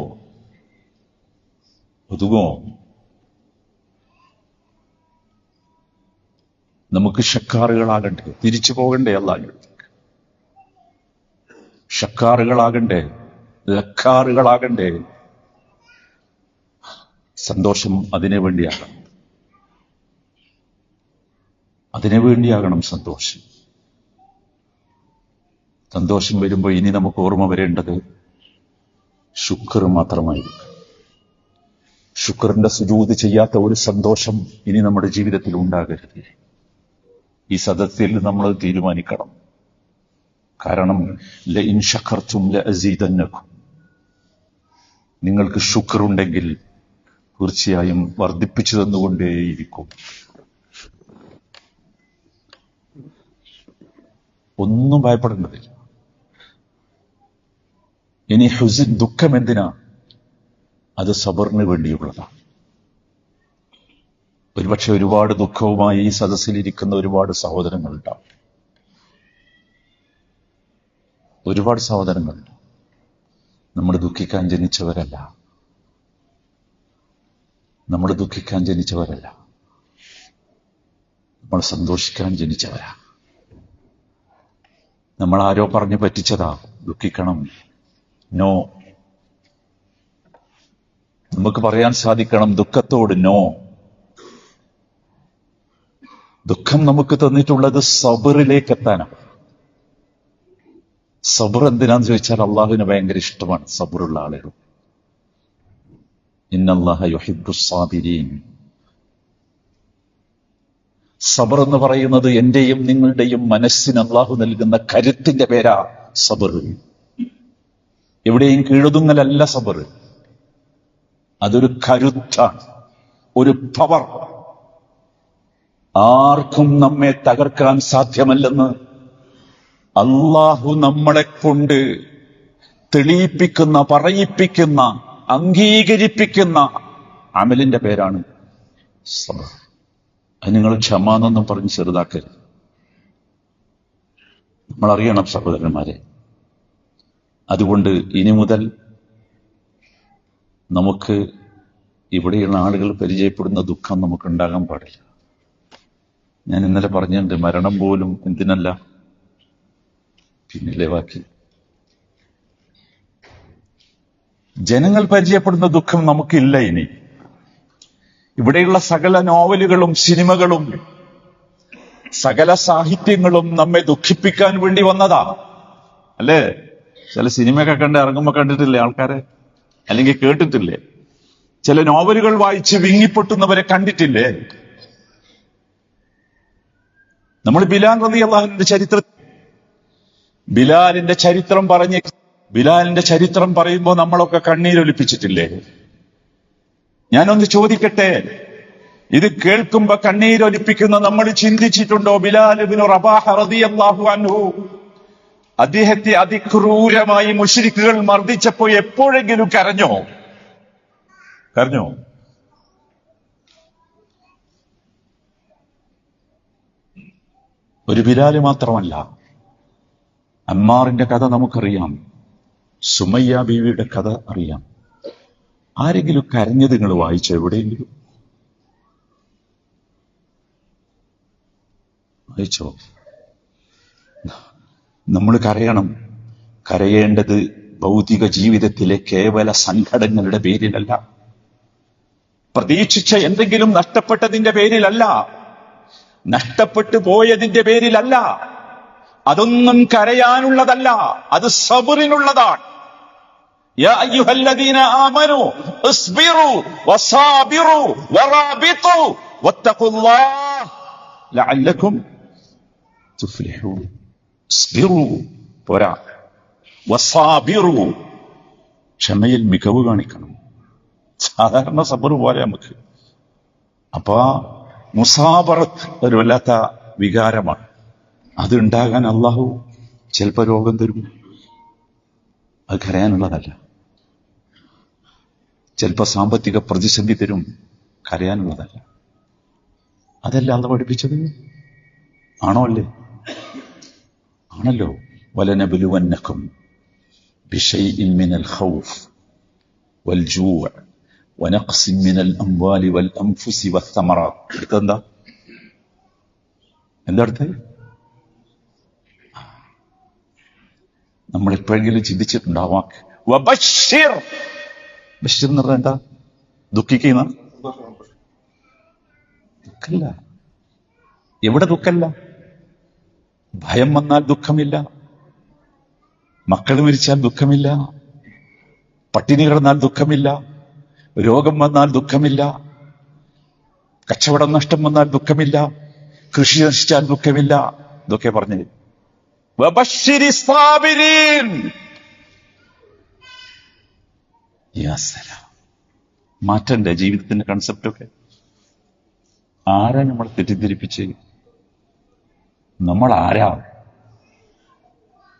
നമുക്ക് ഷക്കാറുകളാകണ്ടേ? തിരിച്ചു പോകണ്ടേ? അള്ളാഹു ഷക്കാറുകളാകണ്ടേ? ലക്കാറുകളാകണ്ടേ? സന്തോഷം അതിനു വേണ്ടിയാകണം സന്തോഷം വരുമ്പോൾ ഇനി നമുക്ക് ഓർമ്മ വരേണ്ടത് ശുക്ർ മാത്രമായിരിക്കും. ശുക്റിന്റെ സുജൂദ് ചെയ്യാത്ത ഒരു സന്തോഷം ഇനി നമ്മുടെ ജീവിതത്തിൽ ഉണ്ടാകരുത്. ഈ സദസ്സിൽ നമ്മൾ തീരുമാനിക്കണം. കാരണം ലഇൻ ശകർതും ലഅസീദന്നകും, നിങ്ങൾക്ക് ശുക്റുണ്ടെങ്കിൽ തീർച്ചയായും വർദ്ധിപ്പിച്ചു തന്നുകൊണ്ടേയിരിക്കും. ഒന്നും ഭയപ്പെടേണ്ടതില്ല. ഇനി ഹുസ്ൻ, ദുഃഖം എന്തിനാ? അത് സബറിന് വേണ്ടിയുള്ളതാണ്. ഒരുപക്ഷെ ഒരുപാട് ദുഃഖവുമായി ഈ സദസ്സിലിരിക്കുന്ന ഒരുപാട് സഹോദരങ്ങളുണ്ടാവും. നമ്മൾ ദുഃഖിക്കാൻ ജനിച്ചവരല്ല. നമ്മൾ സന്തോഷിക്കാൻ ജനിച്ചവരാ. നമ്മൾ ആരോ പറഞ്ഞു പറ്റിച്ചതാ ദുഃഖിക്കണം. നോ. നമുക്ക് പറയാൻ സാധിക്കണം ദുഃഖത്തോട് നോ. ദുഃഖം നമുക്ക് തന്നിട്ടുള്ളത് സബറിലേക്ക് എത്താനാണ്. സബർ എന്തിനാന്ന് ചോദിച്ചാൽ അള്ളാഹുവിന് ഭയങ്കര ഇഷ്ടമാണ് സബറുള്ള ആളുകൾ. ഇന്നല്ലാഹ യുഹിബ്ബുസ് സാബിരീൻ. സബർ എന്ന് പറയുന്നത് എന്റെയും നിങ്ങളുടെയും മനസ്സിന് അള്ളാഹു നൽകുന്ന കരുത്തിന്റെ പേരാ സബർ. എവിടെയും കീഴൊതുങ്ങലല്ല സബർ. അതൊരു കരുത്താണ്, ഒരു പവർ. ആർക്കും നമ്മെ തകർക്കാൻ സാധ്യമല്ലെന്ന് അള്ളാഹു നമ്മളെ കൊണ്ട് തെളിയിപ്പിക്കുന്ന, പറയിപ്പിക്കുന്ന, അംഗീകരിപ്പിക്കുന്ന അമലിന്റെ പേരാണ് സബർ. അത് നിങ്ങൾ ക്ഷമാന്നൊന്നും പറഞ്ഞ് ചെറുതാക്കരുത്. നമ്മൾ അറിയണം സഹോദരന്മാരെ. അതുകൊണ്ട് ഇനി മുതൽ നമുക്ക് ഇവിടെയുള്ള ആളുകൾ പരിചയപ്പെടുന്ന ദുഃഖം നമുക്ക് ഉണ്ടാകാൻ പാടില്ല. ഞാൻ ഇന്നലെ പറഞ്ഞിട്ടുണ്ട്, മരണം പോലും എന്തിനല്ല, പിന്നിലെ ബാക്കി. ജനങ്ങൾ പരിചയപ്പെടുന്ന ദുഃഖം നമുക്കില്ല. ഇനി ഇവിടെയുള്ള സകല നോവലുകളും സിനിമകളും സകല സാഹിത്യങ്ങളും നമ്മെ ദുഃഖിപ്പിക്കാൻ വേണ്ടി വന്നതാ, അല്ലേ? ചില സിനിമയൊക്കെ കണ്ട് ഇറങ്ങുമ്പോ കണ്ടിട്ടില്ലേ ആൾക്കാരെ? അല്ലെങ്കിൽ കേട്ടിട്ടില്ലേ? ചില നോവലുകൾ വായിച്ച് വിങ്ങിപ്പൊട്ടുന്നവരെ കണ്ടിട്ടില്ലേ? നമ്മൾ ബിലാൽ റളിയല്ലാഹുവിന്റെ ബിലാലിന്റെ ചരിത്രം പറയുമ്പോൾ നമ്മളൊക്കെ കണ്ണീരൊലിപ്പിച്ചിട്ടില്ലേ? ഞാനൊന്ന് ചോദിക്കട്ടെ, ഇത് കേൾക്കുമ്പോ കണ്ണീരൊലിപ്പിക്കുന്ന നമ്മൾ ചിന്തിച്ചിട്ടുണ്ടോ? ബിലാൽ ഇബ്നു റബാഹ റളിയല്ലാഹു അൻഹു അദ്ദേഹത്തെ അതിക്രൂരമായി മുശ്രിക്കുകൾ മർദ്ദിച്ചപ്പോ എപ്പോഴെങ്കിലും കരഞ്ഞോ? ഒരു ബിലാല് മാത്രമല്ല, അമ്മാറിന്റെ കഥ നമുക്കറിയാം, സുമയ്യ ബീവിയുടെ കഥ അറിയാം. ആരെങ്കിലും കരഞ്ഞത് നിങ്ങൾ വായിച്ചോ എവിടെയെങ്കിലും? വായിച്ചോ? നമ്മൾ കരയണം. കരയേണ്ടത് ഭൗതിക ജീവിതത്തിലെ കേവല സങ്കടങ്ങളുടെ പേരിലല്ല, പ്രതീക്ഷിച്ച എന്തെങ്കിലും നഷ്ടപ്പെട്ടതിന്റെ പേരിലല്ല, നഷ്ടപ്പെട്ടു പോയതിന്റെ പേരിലല്ല. അതൊന്നും കരയാനുള്ളതല്ല, അത് സബറിനുള്ളതാണ്. യാ അയ്യുഹല്ലദീന ആമനൂ ഇസ്ബിറൂ വസാബിറൂ വറാബിതു വത്തഖുല്ലാഹ് ലഅല്ലകും തുഫ്ലിഹൂൻ. ഇസ്ബിറൂ പോരാ, വസാബിറൂ ക്ഷമയിൽ മികവ് കാണിക്കണം, സാധാരണ സബർ പോലെ നമുക്ക്. അപ്പൊ മുസാബറത്ത് ഒരു വല്ലാത്ത വികാരമാണ്. അത് ഉണ്ടാകാൻ അള്ളാഹു ചിലപ്പോൾ രോഗം തരും. അത് കരയാനുള്ളതല്ല. ചിലപ്പോൾ സാമ്പത്തിക പ്രതിസന്ധി തരും, കരയാനുള്ളതല്ല. അതല്ല അള്ള പഠിപ്പിച്ചത്. ആണോ അല്ലേ? ആണല്ലോ. വലനബലുവന്നക്കും ബിശൈഇൻ മിനൽ ഖൗഫ് വൽജൂഅ് വനഖ്സിൻ മിനൽ അംവാലി വൽ അൻഫുസി വസ്സമറാത്ത്. അടുത്തെന്താ? എന്താ അടുത്ത്? നമ്മൾ എപ്പോഴെങ്കിലും ചിന്തിച്ചിട്ടുണ്ടാവാം വബശ്ശിർ. ബഷീർ എന്ന് പറഞ്ഞാൽ എന്താ? ദുഃഖിക്കുന്ന ദുഃഖല്ല. എവിടെ ദുഃഖല്ല? ഭയം വന്നാൽ ദുഃഖമില്ല, മക്കൾ മരിച്ചാൽ ദുഃഖമില്ല, പട്ടിണി കിടന്നാൽ ദുഃഖമില്ല, രോഗം വന്നാൽ ദുഃഖമില്ല, കച്ചവടം നഷ്ടം വന്നാൽ ദുഃഖമില്ല, കൃഷി നശിച്ചാൽ ദുഃഖമില്ല. ഇതൊക്കെ പറഞ്ഞത് വബശ്ശിരി സാബിരീൻ. മാറ്റണ്ടേ ജീവിതത്തിന്റെ കൺസെപ്റ്റൊക്കെ? ആരാ നമ്മളെ തെറ്റിദ്ധരിപ്പിച്ച്? നമ്മൾ ആരാ?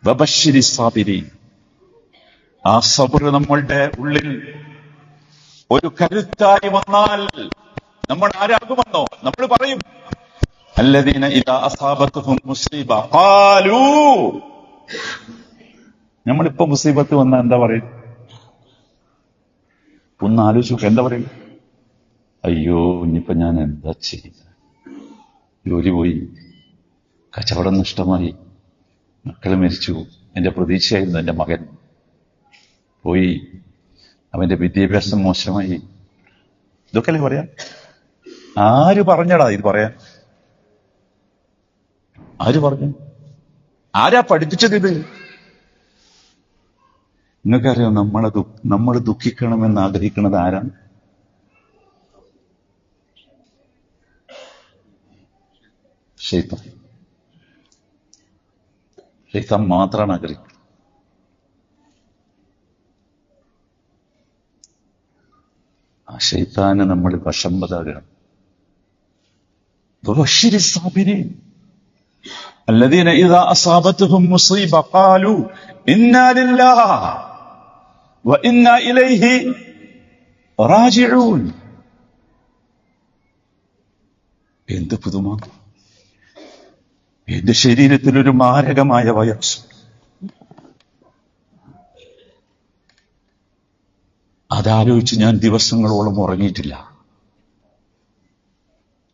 വബശ്ശിരി സാബിരീൻ. ആ സബർ നമ്മളുടെ ഉള്ളിൽ ഒരു കരുത്തായി വന്നാൽ നമ്മൾ ആരാകുമെന്നോ? നമ്മൾ പറയും അല്ലദീന ഇദാ അസാബത്തുഹും മുസീബ ഖാലൂ. നമ്മളിപ്പോ മുസീബത്ത് വന്നാൽ എന്താ പറയും? ഒന്ന് ആലോചിച്ചു. എന്താ പറയും? അയ്യോ, ഇനിയിപ്പോ ഞാൻ എന്താ ചെയ്യുക? ജോലി പോയി, കച്ചവടം നഷ്ടമായി, മക്കൾ മരിച്ചു, എന്റെ പ്രതീക്ഷയായിരുന്നു എന്റെ മകൻ പോയി, അവന്റെ വിദ്യാഭ്യാസം മോശമായി. ഇതൊക്കെയല്ലേ പറയാം? ആര് പറഞ്ഞടാ ഇത് പറയാൻ? ആര് പറഞ്ഞു? ആരാ പഠിപ്പിച്ചത് ഇത്? നിങ്ങൾക്കറിയാം, നമ്മൾ ദുഃഖിക്കണമെന്ന് ആഗ്രഹിക്കുന്നത് ആരാണ്? ശൈത്താൻ. ശൈത്താൻ മാത്രമാണ് ആഗ്രഹിക്കുന്നത്. ആ ശൈത്താന് നമ്മൾ വശംവദാകുകയാണ്. വബശ്ശിരി സാബിരീൻ الذين إذا أصابتهم مصيبة قالوا إنا لله وإنا إليه راجعون. എന്ത് പുതുമ! എന്റെ ശരീരത്തിലൊരു മാരകമായ വൈറസ്, അതാലോചിച്ച് ഞാൻ ദിവസങ്ങളോളം ഉറങ്ങിയിട്ടില്ല.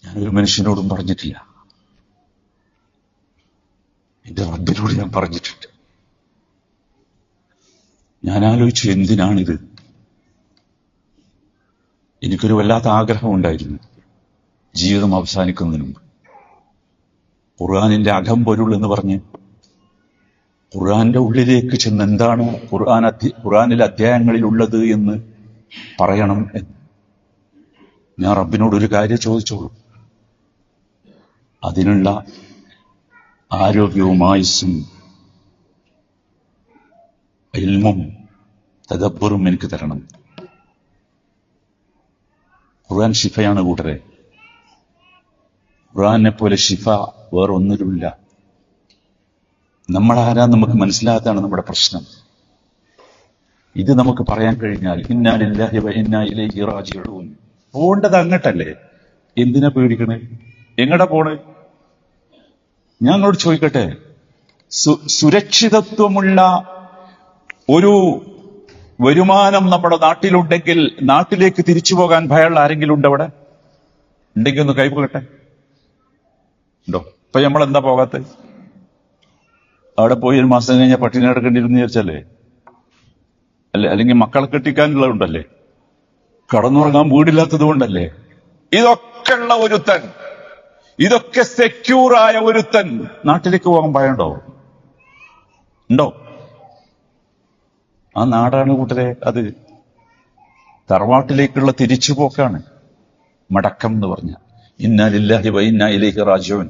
ഞാനൊരു മനുഷ്യനോടും പറഞ്ഞിട്ടില്ല. എന്റെ റബ്ബിനോട് ഞാൻ പറഞ്ഞിട്ടുണ്ട്. ഞാൻ ആലോചിച്ചു, എന്തിനാണിത്? എനിക്കൊരു വല്ലാത്ത ആഗ്രഹം ഉണ്ടായിരുന്നു ജീവിതം അവസാനിക്കുന്നതിന് മുമ്പ്. ഖുർആനിന്റെ അകംപൊരുൾ എന്ന് പറഞ്ഞ് ഖുർആന്റെ ഉള്ളിലേക്ക് ചെന്ന് എന്താണ് ഖുർആനിലെ അധ്യായങ്ങളിൽ ഉള്ളത് എന്ന് പറയണം എന്ന് ഞാൻ റബ്ബിനോടൊരു കാര്യം ചോദിച്ചോളൂ. അതിനുള്ള ആരോഗ്യവും ആയുസ്സും ഇൽമും തദബ്ബറും എനിക്ക് തരണം. ഖുർആൻ ശിഫയാണ് കൂട്ടരെ. ഖുർആനെ പോലെ ശിഫ വേറൊന്നിലുമില്ല. നമ്മളാരാ നമുക്ക് മനസ്സിലാകാതാണ് നമ്മുടെ പ്രശ്നം. ഇത് നമുക്ക് പറയാൻ കഴിഞ്ഞാൽ ഇന്നാ ലില്ലാഹി വ ഇന്നാ ഇലൈഹി റാജിഊൻ. പോണ്ടത് അങ്ങട്ടല്ലേ? എന്തിനാ പേടിക്കണേ? എങ്ങടാ പോണേ? ഞാൻ അങ്ങോട്ട് ചോദിക്കട്ടെ, സുരക്ഷിതത്വമുള്ള ഒരു വരുമാനം നമ്മുടെ നാട്ടിലുണ്ടെങ്കിൽ നാട്ടിലേക്ക് തിരിച്ചു പോകാൻ ഭയമുള്ള ആരെങ്കിലും ഉണ്ടോ? അവിടെ ഉണ്ടെങ്കിൽ ഒന്ന് കൈപോകട്ടെ. ഉണ്ടോ? ഇപ്പൊ നമ്മളെന്താ പോകാത്ത? അവിടെ പോയി ഒരു മാസം കഴിഞ്ഞാൽ പട്ടിണി കിടക്കേണ്ടിരുന്നു വിചാരിച്ചല്ലേ? അല്ലെങ്കിൽ മക്കളെ കെട്ടിക്കാനുള്ളതുണ്ടല്ലേ? കടന്നുറങ്ങാൻ വീടില്ലാത്തത് കൊണ്ടല്ലേ? ഇതൊക്കെ ഉള്ള ഒരുത്തൻ, ഇതൊക്കെ സെക്യൂറായ ഒരുത്തൻ നാട്ടിലേക്ക് പോകാൻ ഭയമുണ്ടോ? ഉണ്ടോ? ആ നാടാണ് കൂട്ടരെ അത്. തറവാട്ടിലേക്കുള്ള തിരിച്ചുപോക്കാണ് മടക്കം എന്ന് പറഞ്ഞ. ഇന്നാ ലില്ലാഹി വ ഇന്നാ ഇലൈഹി റാജിഊൻ.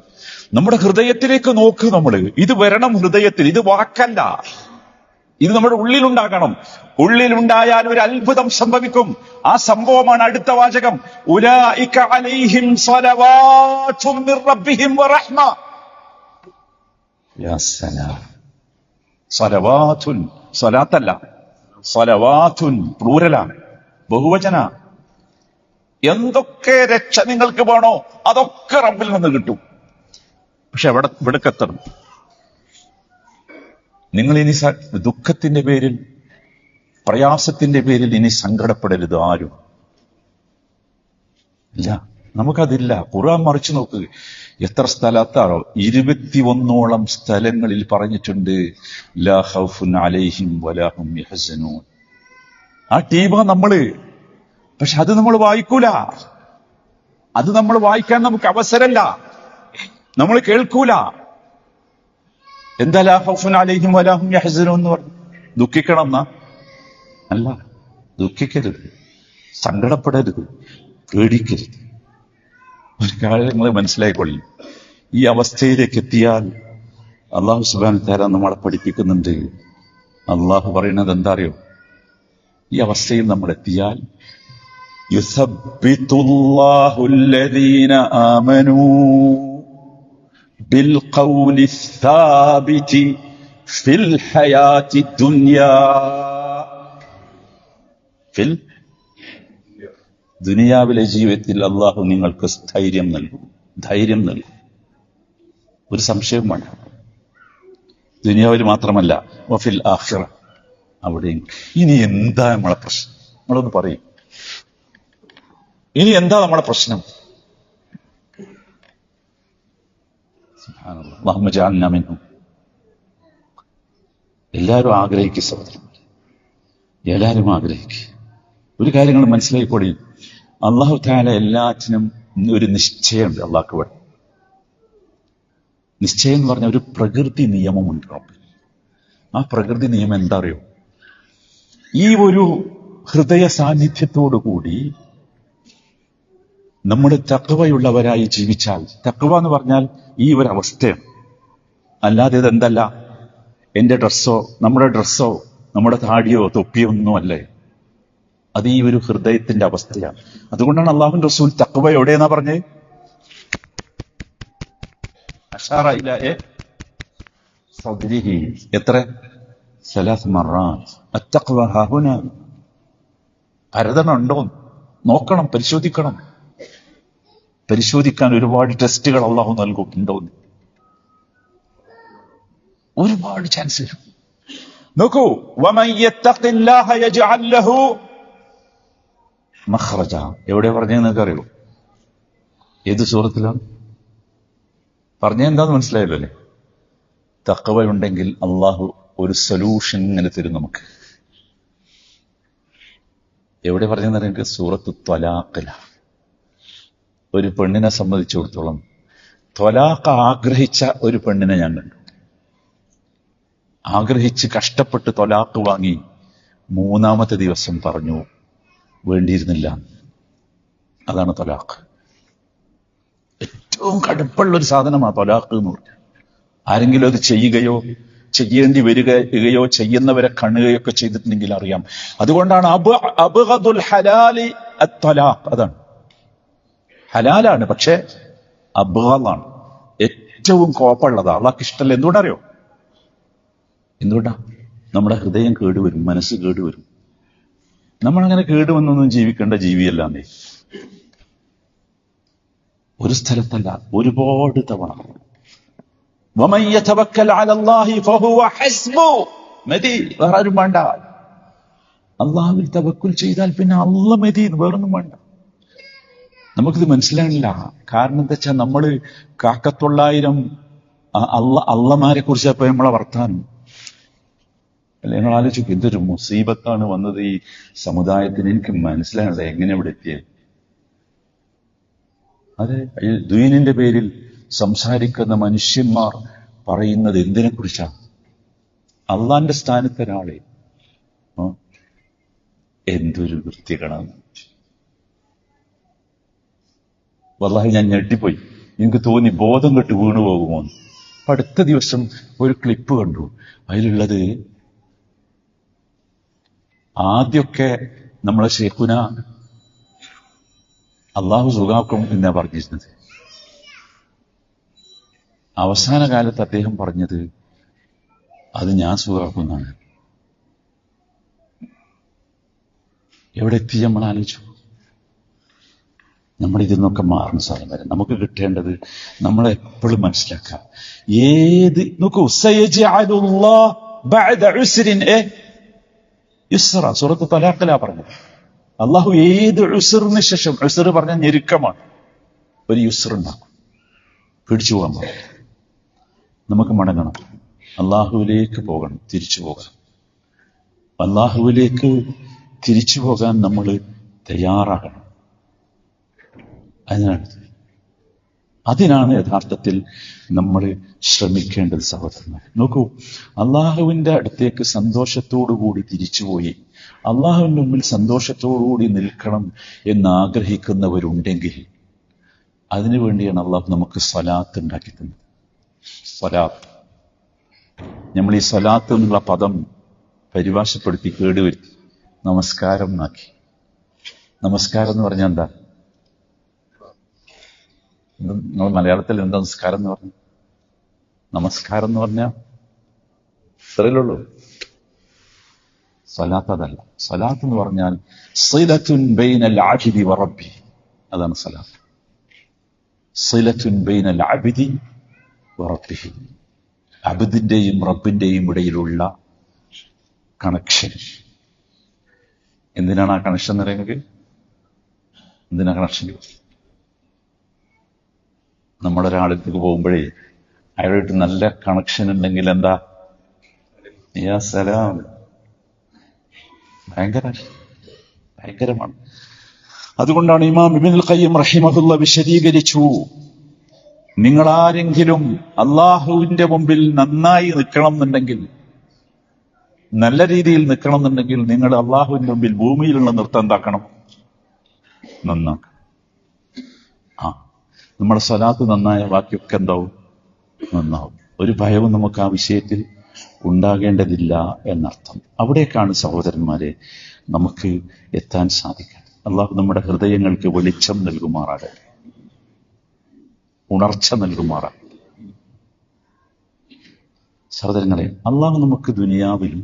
നമ്മുടെ ഹൃദയത്തിലേക്ക് നോക്ക്. നമ്മള് ഇത് വരണം ഹൃദയത്തിൽ. ഇത് വാക്കല്ല, ഇത് നമ്മുടെ ഉള്ളിലുണ്ടാകണം. ഉള്ളിലുണ്ടായാൽ ഒരു അത്ഭുതം സംഭവിക്കും. ആ സംഭവമാണ് അടുത്ത വാചകം. ഉലൈക അലൈഹിം സ്വലവാതും മിർ റബ്ബിഹിം വറഹ്മ. യാ സലാം. സ്വലവാതുൻ, സ്വലാത്തല്ല, സ്വലവാതുൻ പ്ലൂറലാണ്, ബഹുവചന. എന്തൊക്കെ രക്ഷ നിങ്ങൾക്ക് വേണോ അതൊക്കെ റബ്ബിൽ നിന്ന് കിട്ടും. പക്ഷെ ഇവിടക്കെത്തണം. നിങ്ങൾ ഇനി ദുഃഖത്തിന്റെ പേരിൽ, പ്രയാസത്തിന്റെ പേരിൽ ഇനി സങ്കടപ്പെടരുത് ആരും. ഇല്ല, നമുക്കതില്ല. ഖുർആൻ മറിച്ചു നോക്കുക. എത്ര സ്ഥലത്താണോ? 21ഓളം സ്ഥലങ്ങളിൽ പറഞ്ഞിട്ടുണ്ട് ലാ ഖൗഫുൻ അലൈഹിം വലാ ഹും യഹ്സനൂൻ. ആ ടീമാ നമ്മള്. പക്ഷെ അത് നമ്മൾ വായിക്കൂല. അത് നമ്മൾ വായിക്കാൻ നമുക്ക് അവസരമില്ല. നമ്മൾ കേൾക്കൂല. എന്താ ലാ ഖൗഫുൻ അലൈഹിം വലാ ഹും യഹ്സനൂൻ എന്ന് പറഞ്ഞു? ദുഃഖിക്കണം എന്നാ? അല്ല, ദുഃഖിക്കരുത്, സങ്കടപ്പെടരുത്, പേടിക്കരുത്. ഒരു കാര്യം നിങ്ങൾ മനസ്സിലായിക്കൊള്ളി. ഈ അവസ്ഥയിലേക്ക് എത്തിയാൽ അള്ളാഹു സുബ്ഹാനഹു വ തആല നമ്മളെ പഠിപ്പിക്കുന്നുണ്ട്. അള്ളാഹു പറയുന്നത് എന്താ അറിയോ? ഈ അവസ്ഥയിൽ നമ്മൾ എത്തിയാൽ യുസബ്ബിതുല്ലാഹു അല്ലദീന ആമനൂ ബിൽ ഖൗലി സാബിതി ഫിൽ ഹയാത്തി ദുനിയാ. ഫിൽ ദുനിയാവിലെ ജീവിതത്തിൽ അള്ളാഹു നിങ്ങൾക്ക് സ്ഥൈര്യം നൽകും, ധൈര്യം നൽകും. ഒരു സംശയം വേണ്ട. ദുനിയാവിൽ മാത്രമല്ല, വഫിൽ ആഖിറ, അവിടെയും. ഇനി എന്താ നമ്മളെ പ്രശ്നം? നമ്മളൊന്ന് പറയും. ഇനി എന്താ നമ്മളെ പ്രശ്നം? അല്ലാഹുമ്മ ജഅൽനാ മിൻഹും. എല്ലാവരും ആഗ്രഹിക്കുക സഹോദരന്മാർ, എല്ലാവരും ആഗ്രഹിക്കുക. ഒരു കാര്യങ്ങൾ മനസ്സിലായിക്കോളി. അള്ളാഹു തആല എല്ലാറ്റിനും ഒരു നിശ്ചയമുണ്ട്. അള്ളാഹ്ക്ക് വേണം നിശ്ചയം എന്ന് പറഞ്ഞ ഒരു പ്രകൃതി നിയമമുണ്ട്. ആ പ്രകൃതി നിയമം എന്താ അറിയോ? ഈ ഒരു ഹൃദയ സാന്നിധ്യത്തോടു കൂടി നമ്മൾ തഖ്വയുള്ളവരായി ജീവിച്ചാൽ, തഖ്വ എന്ന് പറഞ്ഞാൽ ഈ ഒരു അവസ്ഥയാണ്. അല്ലാതെ ഇതെന്തല്ല, എന്റെ ഡ്രസ്സോ നമ്മുടെ താടിയോ തൊപ്പിയോ ഒന്നും അല്ലേ. അത് ഈ ഒരു ഹൃദയത്തിന്റെ അവസ്ഥയാണ്. അതുകൊണ്ടാണ് അല്ലാഹുവിന്റെ റസൂൽ തഖ്വ എവിടെയെന്നാ പറഞ്ഞത്? അശാറ ഇലാ സദ്രിഹി. എത്ര? 3 മറാത്ത്. അത്തഖ്വ ഹഹുന. പരതനുണ്ടോ നോക്കണം, പരിശോധിക്കണം. പരിശോധിക്കാൻ ഒരുപാട് ടെസ്റ്റുകൾ അള്ളാഹു നൽകും. ഉണ്ടോ? ഒരുപാട് ചാൻസ്. നോക്കൂ, വമൻ യത്തഖില്ലാഹ യജ്അൽ ലഹു മഖ്റജ. എവിടെ പറഞ്ഞതെന്ന് നിങ്ങൾക്ക് അറിയോ? ഏത് സൂറത്തിലാണ് പറഞ്ഞത്? എന്താന്ന് മനസ്സിലായല്ലോ അല്ലേ? തഖ്വ ഉണ്ടെങ്കിൽ അള്ളാഹു ഒരു സൊല്യൂഷൻ ഇങ്ങനെ തരും നമുക്ക്. എവിടെ പറഞ്ഞെന്ന് അറിയാം? സൂറത്ത് ത്വലാഖിലാണ്. ഒരു പെണ്ണിനെ സംബന്ധിച്ചിടത്തോളം ത്വലാഖ് ആഗ്രഹിച്ച ഒരു പെണ്ണിനെ ഞാൻ കണ്ടു. ആഗ്രഹിച്ച് കഷ്ടപ്പെട്ട് ത്വലാഖ് വാങ്ങി 3-ാമത്തെ ദിവസം പറഞ്ഞു വേണ്ടിയിരുന്നില്ല. അതാണ് ത്വലാഖ്. ഏറ്റവും കടുപ്പുള്ളൊരു സാധനമാണ് ത്വലാഖ് എന്ന് പറഞ്ഞാൽ. ആരെങ്കിലും അത് ചെയ്യേണ്ടി വരികയോ ചെയ്യുന്നവരെ കാണുകയൊക്കെ ചെയ്തിട്ടുണ്ടെങ്കിൽ അറിയാം. അതുകൊണ്ടാണ് അബ്ഗദുൽ ഹലാലി അത്വലാഖ്. അതാണ് ഹലാലാണ്, പക്ഷെ അബ്ഗദാണ്, ഏറ്റവും കോപ്പുള്ളതാണ്. അള്ളാഹ്ക്ക് ഇഷ്ടമല്ല. എന്തുകൊണ്ടറിയോ? എന്തുകൊണ്ടാ? നമ്മുടെ ഹൃദയം കേടുവരും, മനസ്സ് കേടുവരും. നമ്മളങ്ങനെ കേടുവന്നൊന്നും ജീവിക്കേണ്ട ജീവിയല്ലാന്നേ. ഒരു സ്ഥലത്തല്ല, ഒരുപാട് തവണ. വമൻ യതവക്കൽ അലല്ലാഹി ഫഹുവ ഹസ്ബു. മതി, വേറെ ആരും വേണ്ട. അള്ളാഹുവിൽ തവക്കുൽ ചെയ്താൽ പിന്നെ അള്ള മതി, വേറൊന്നും വേണ്ട. നമുക്കിത് മനസ്സിലാണില്ല. കാരണം എന്താ വെച്ചാൽ നമ്മള് 900 അള്ളമാരെ കുറിച്ച് ഇപ്പൊ നമ്മളെ വർത്താനം അല്ലെ. നിങ്ങൾ ആലോചിക്കും, എന്തൊരു മുസീബത്താണ് വന്നത് ഈ സമുദായത്തിന്. എനിക്ക് മനസ്സിലാണത് എങ്ങനെ ഇവിടെ എത്തിയത്. അതെ, ദീനിന്റെ പേരിൽ സംസാരിക്കുന്ന മനുഷ്യന്മാർ പറയുന്നത് എന്തിനെ കുറിച്ചാണ്? അള്ളാന്റെ സ്ഥാനത്ത് ഒരാളെ എന്തൊരു വൃത്തികേടാണ്. വല്ലാഹി ഞാൻ ഞെട്ടിപ്പോയി. എനിക്ക് തോന്നി ബോധം കെട്ട് വീണു പോകുമോന്ന്. അപ്പൊ അടുത്ത ദിവസം ഒരു ക്ലിപ്പ് കണ്ടു. അതിലുള്ളത് ആദ്യമൊക്കെ നമ്മളെ ശൈഖുന അള്ളാഹു സുഖാക്കും എന്നാ പറഞ്ഞിരുന്നത്. അവസാന കാലത്ത് അദ്ദേഹം പറഞ്ഞത് അത് ഞാൻ സുഖാക്കുന്നാണ്. എവിടെ എത്തി നമ്മൾ ആലോചിച്ചു. നമ്മൾ ഇതിൽ മാറുന്ന സ്ഥലം വരെ നമുക്ക് കിട്ടേണ്ടത് നമ്മളെപ്പോഴും മനസ്സിലാക്കാം. ഏത് നോക്കൂ, സൂറത്ത് തലാഖിലാ പറഞ്ഞത്. അള്ളാഹു ഏത് ഉസ്റിന് ശേഷം, ഉസ്ർ പറഞ്ഞ ഞെരുക്കമാണ്, ഒരു യുസ്ർ ഉണ്ടാക്കും. പിടിച്ചു പോകാൻ പാടില്ല. നമുക്ക് മടങ്ങണം, അള്ളാഹുവിലേക്ക് പോകണം, തിരിച്ചു പോകണം. അള്ളാഹുവിലേക്ക് തിരിച്ചു പോകാൻ നമ്മൾ തയ്യാറാകണം. അതിനാണ് യഥാർത്ഥത്തിൽ നമ്മൾ ശ്രമിക്കേണ്ടത് സഹോദരന്മാർ. നോക്കൂ, അള്ളാഹുവിന്റെ അടുത്തേക്ക് സന്തോഷത്തോടുകൂടി തിരിച്ചുപോയി അള്ളാഹുവിന്റെ മുമ്പിൽ സന്തോഷത്തോടുകൂടി നിൽക്കണം എന്നാഗ്രഹിക്കുന്നവരുണ്ടെങ്കിൽ അതിനു വേണ്ടിയാണ് അള്ളാഹു നമുക്ക് സ്വലാത്ത് ഉണ്ടാക്കി തന്നത്. സ്വലാത്ത്, നമ്മൾ ഈ സ്വലാത്ത് എന്നുള്ള പദം പരിഭാഷപ്പെടുത്തി കേടുവരുത്തി നമസ്കാരം എന്നാക്കി. നമസ്കാരം എന്ന് പറഞ്ഞാൽ എന്താ? നമ്മൾ മലയാളത്തിൽ എന്താ നമസ്കാരം എന്ന് പറഞ്ഞു? നമസ്കാരം എന്ന് പറഞ്ഞാൽ ഇത്രയുള്ളൂ. സ്വലാത്ത് അതല്ല. സ്വലാത്ത് എന്ന് പറഞ്ഞാൽ സിലത്തുൻ ബൈനൽ ആബിദി വറബ്ബി, അതാണ് സ്വലാത്ത്. സിലത്തുൻ ബൈനൽ ആബിദി വറബ്ബിഹി, അബ്ദിന്റെയും റബ്ബിന്റെയും ഇടയിലുള്ള കണക്ഷൻ. എന്തിനാണ് ആ കണക്ഷൻ എന്ന് പറയുന്നത്? എന്തിനാ കണക്ഷൻ? നമ്മുടെ ഒരാളിലേക്ക് പോകുമ്പോഴേ അയാളായിട്ട് നല്ല കണക്ഷൻ ഉണ്ടെങ്കിൽ എന്താ? യാ സലാം, ഭയങ്കരമാണ്. അതുകൊണ്ടാണ് ഇമാം ഇബ്നുൽ ഖയ്യിം റഹിമഹുല്ലാ വിശദീകരിച്ചു, നിങ്ങളാരെങ്കിലും അള്ളാഹുവിന്റെ മുമ്പിൽ നന്നായി നിൽക്കണം എന്നുണ്ടെങ്കിൽ, നല്ല രീതിയിൽ നിൽക്കണം എന്നുണ്ടെങ്കിൽ നിങ്ങൾ അള്ളാഹുവിന്റെ മുമ്പിൽ ഭൂമിയിലുള്ള നൃത്തം എന്താക്കണം? നന്നാക്കണം. നമ്മുടെ സ്വലാത്ത് നന്നായ ബാക്കിയൊക്കെ എന്താവും? നന്നാവും. ഒരു ഭയവും നമുക്ക് ആ വിഷയത്തിൽ ഉണ്ടാകേണ്ടതില്ല എന്നർത്ഥം. അവിടേക്കാണ് സഹോദരന്മാരെ നമുക്ക് എത്താൻ സാധിക്കുക. അള്ളാഹു നമ്മുടെ ഹൃദയങ്ങൾക്ക് വെളിച്ചം നൽകുമാറാകട്ടെ, ഉണർച്ച നൽകുമാറാകട്ടെ. സഹോദരങ്ങളെ, അള്ളാഹു നമുക്ക് ദുനിയാവിൽ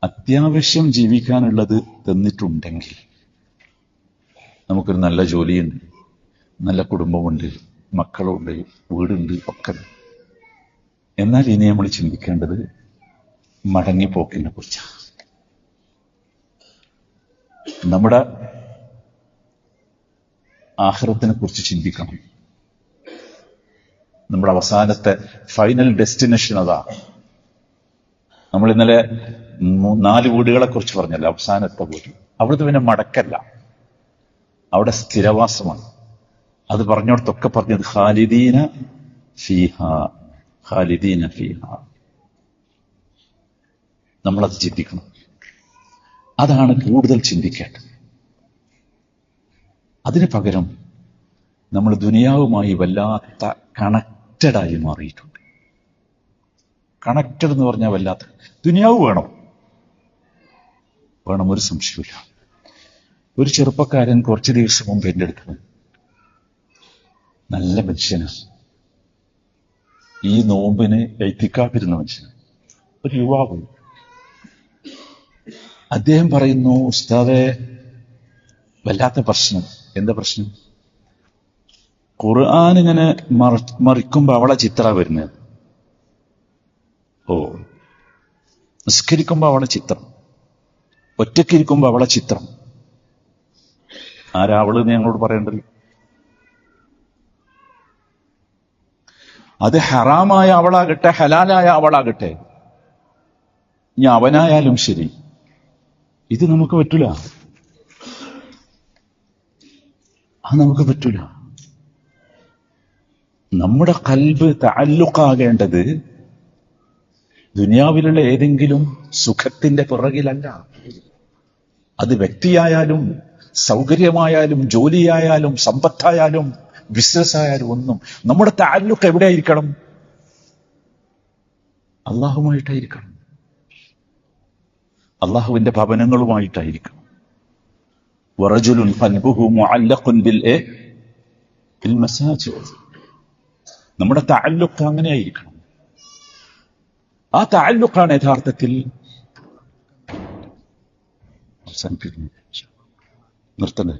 അത്യാവശ്യം ജീവിക്കാനുള്ളത് തന്നിട്ടുണ്ടെങ്കിൽ, നമുക്കൊരു നല്ല ജോലിയുണ്ട്, നല്ല കുടുംബമുണ്ട്, മക്കളുണ്ട്, വീടുണ്ട്, ഒക്കെ. എന്നാൽ ഇനി നമ്മൾ ചിന്തിക്കേണ്ടത് മടങ്ങിപ്പോക്കിനെ കുറിച്ചാണ്. നമ്മുടെ ആഖിറത്തിനെ കുറിച്ച് ചിന്തിക്കണം. നമ്മുടെ അവസാനത്തെ ഫൈനൽ ഡെസ്റ്റിനേഷൻ അതാ. നമ്മൾ ഇന്നലെ 4 വീടുകളെ കുറിച്ച് പറഞ്ഞല്ലോ. അവസാനത്തെ വീട്, അവിടുത്തെ പിന്നെ മടക്കല്ല, അവിടെ സ്ഥിരവാസമാണ്. അത് പറഞ്ഞോടത്തൊക്കെ പറഞ്ഞത് ഖാലിദീന ഫീഹ, ഖാലിദീന ഫീഹ. നമ്മളത് ചിന്തിക്കണം. അതാണ് കൂടുതൽ ചിന്തിക്കേണ്ടത്. അതിന് പകരം നമ്മൾ ദുനിയാവുമായി വല്ലാത്ത കണക്റ്റഡായി മാറിയിട്ടുണ്ട്. കണക്റ്റഡ് എന്ന് പറഞ്ഞാൽ വല്ലാത്ത, ദുനിയാവ് വേണം, ഒരു സംശയമില്ല. ഒരു ചെറുപ്പക്കാരൻ കുറച്ച് ദിവസം മുമ്പ് എൻ്റെ അടുത്ത്, നല്ല മനുഷ്യനാണ്, ഈ നോമ്പിന് എത്തിക്കാതിരുന്ന മനുഷ്യനാണ്, ഒരു യുവാവ്. അദ്ദേഹം പറയുന്നു, ഉസ്താദേ, വല്ലാത്ത പ്രശ്നം. എന്താ പ്രശ്നം? ഖുർആൻ ഇങ്ങനെ മറിക്കുമ്പോ അവളെ ചിത്ര വരുന്നത്. നിസ്കരിക്കുമ്പോ അവളെ ചിത്രം, ഒറ്റയ്ക്കിരിക്കുമ്പോ അവളെ ചിത്രം. ആരാ അവള് ഞങ്ങളോട് പറയേണ്ടത്? അത് ഹറാമായ അവളാകട്ടെ ഹലാലായ അവളാകട്ടെ, ഇനി അവനായാലും ശരി, ഇത് നമുക്ക് പറ്റൂല. നമുക്ക് പറ്റൂല. നമ്മുടെ ഖൽബ് തഅല്ലുഖാകേണ്ടത് ദുനിയാവിലുള്ള ഏതെങ്കിലും സുഖത്തിന്റെ പിറകിലല്ല. അത് വ്യക്തിയായാലും സൗകര്യമായാലും ജോലിയായാലും സമ്പത്തായാലും ബിസിനസ് ആയാലും ഒന്നും. നമ്മുടെ തഅല്ലുഖ് എവിടെയായിരിക്കണം? അള്ളാഹുമായിട്ടായിരിക്കണം. അള്ളാഹുവിന്റെ ഭവനങ്ങളുമായിട്ടായിരിക്കണം. വറജുലുൻ ഖൽബുഹു മുഅല്ലഖുൻ ബിൽ മസാജിദ്. നമ്മുടെ തഅല്ലുഖ് അങ്ങനെ ആയിരിക്കണം. ആ തഅല്ലുഖാണ് യഥാർത്ഥത്തിൽ നിർത്തണ്ടേ.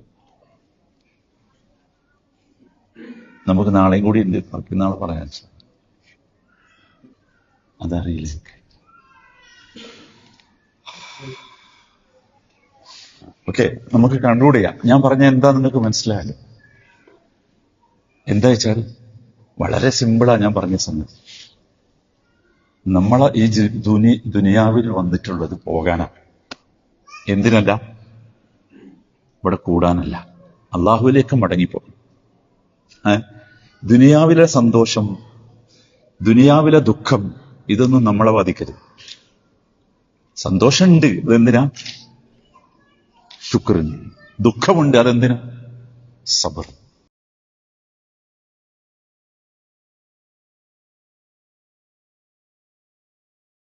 നമുക്ക് നാളെയും കൂടി ഉണ്ട്, ബാക്കി നാളെ പറയാൻ അതറിയില്ല. ഓക്കെ, നമുക്ക് കൺക്ലൂഡ് ചെയ്യാം. ഞാൻ പറഞ്ഞ എന്താ നിങ്ങൾക്ക് മനസ്സിലായാലും. എന്താ വെച്ചാൽ വളരെ സിമ്പിളാ ഞാൻ പറഞ്ഞ സംഗതി. നമ്മളെ ഈ ദുനിയാവിൽ വന്നിട്ടുള്ളത് പോകാനാണ്. എന്തിനല്ല? ഇവിടെ കൂടാനല്ല, അള്ളാഹുവിലേക്ക് മടങ്ങിപ്പോകും. ദുനിയാവിലെ സന്തോഷം, ദുനിയാവിലെ ദുഃഖം, ഇതൊന്നും നമ്മളെ ബാധിക്കരുത്. സന്തോഷമുണ്ട്, ഇതെന്തിനാ? ശുക്റിന്. ദുഃഖമുണ്ട്, അതെന്തിനാ? സബർ.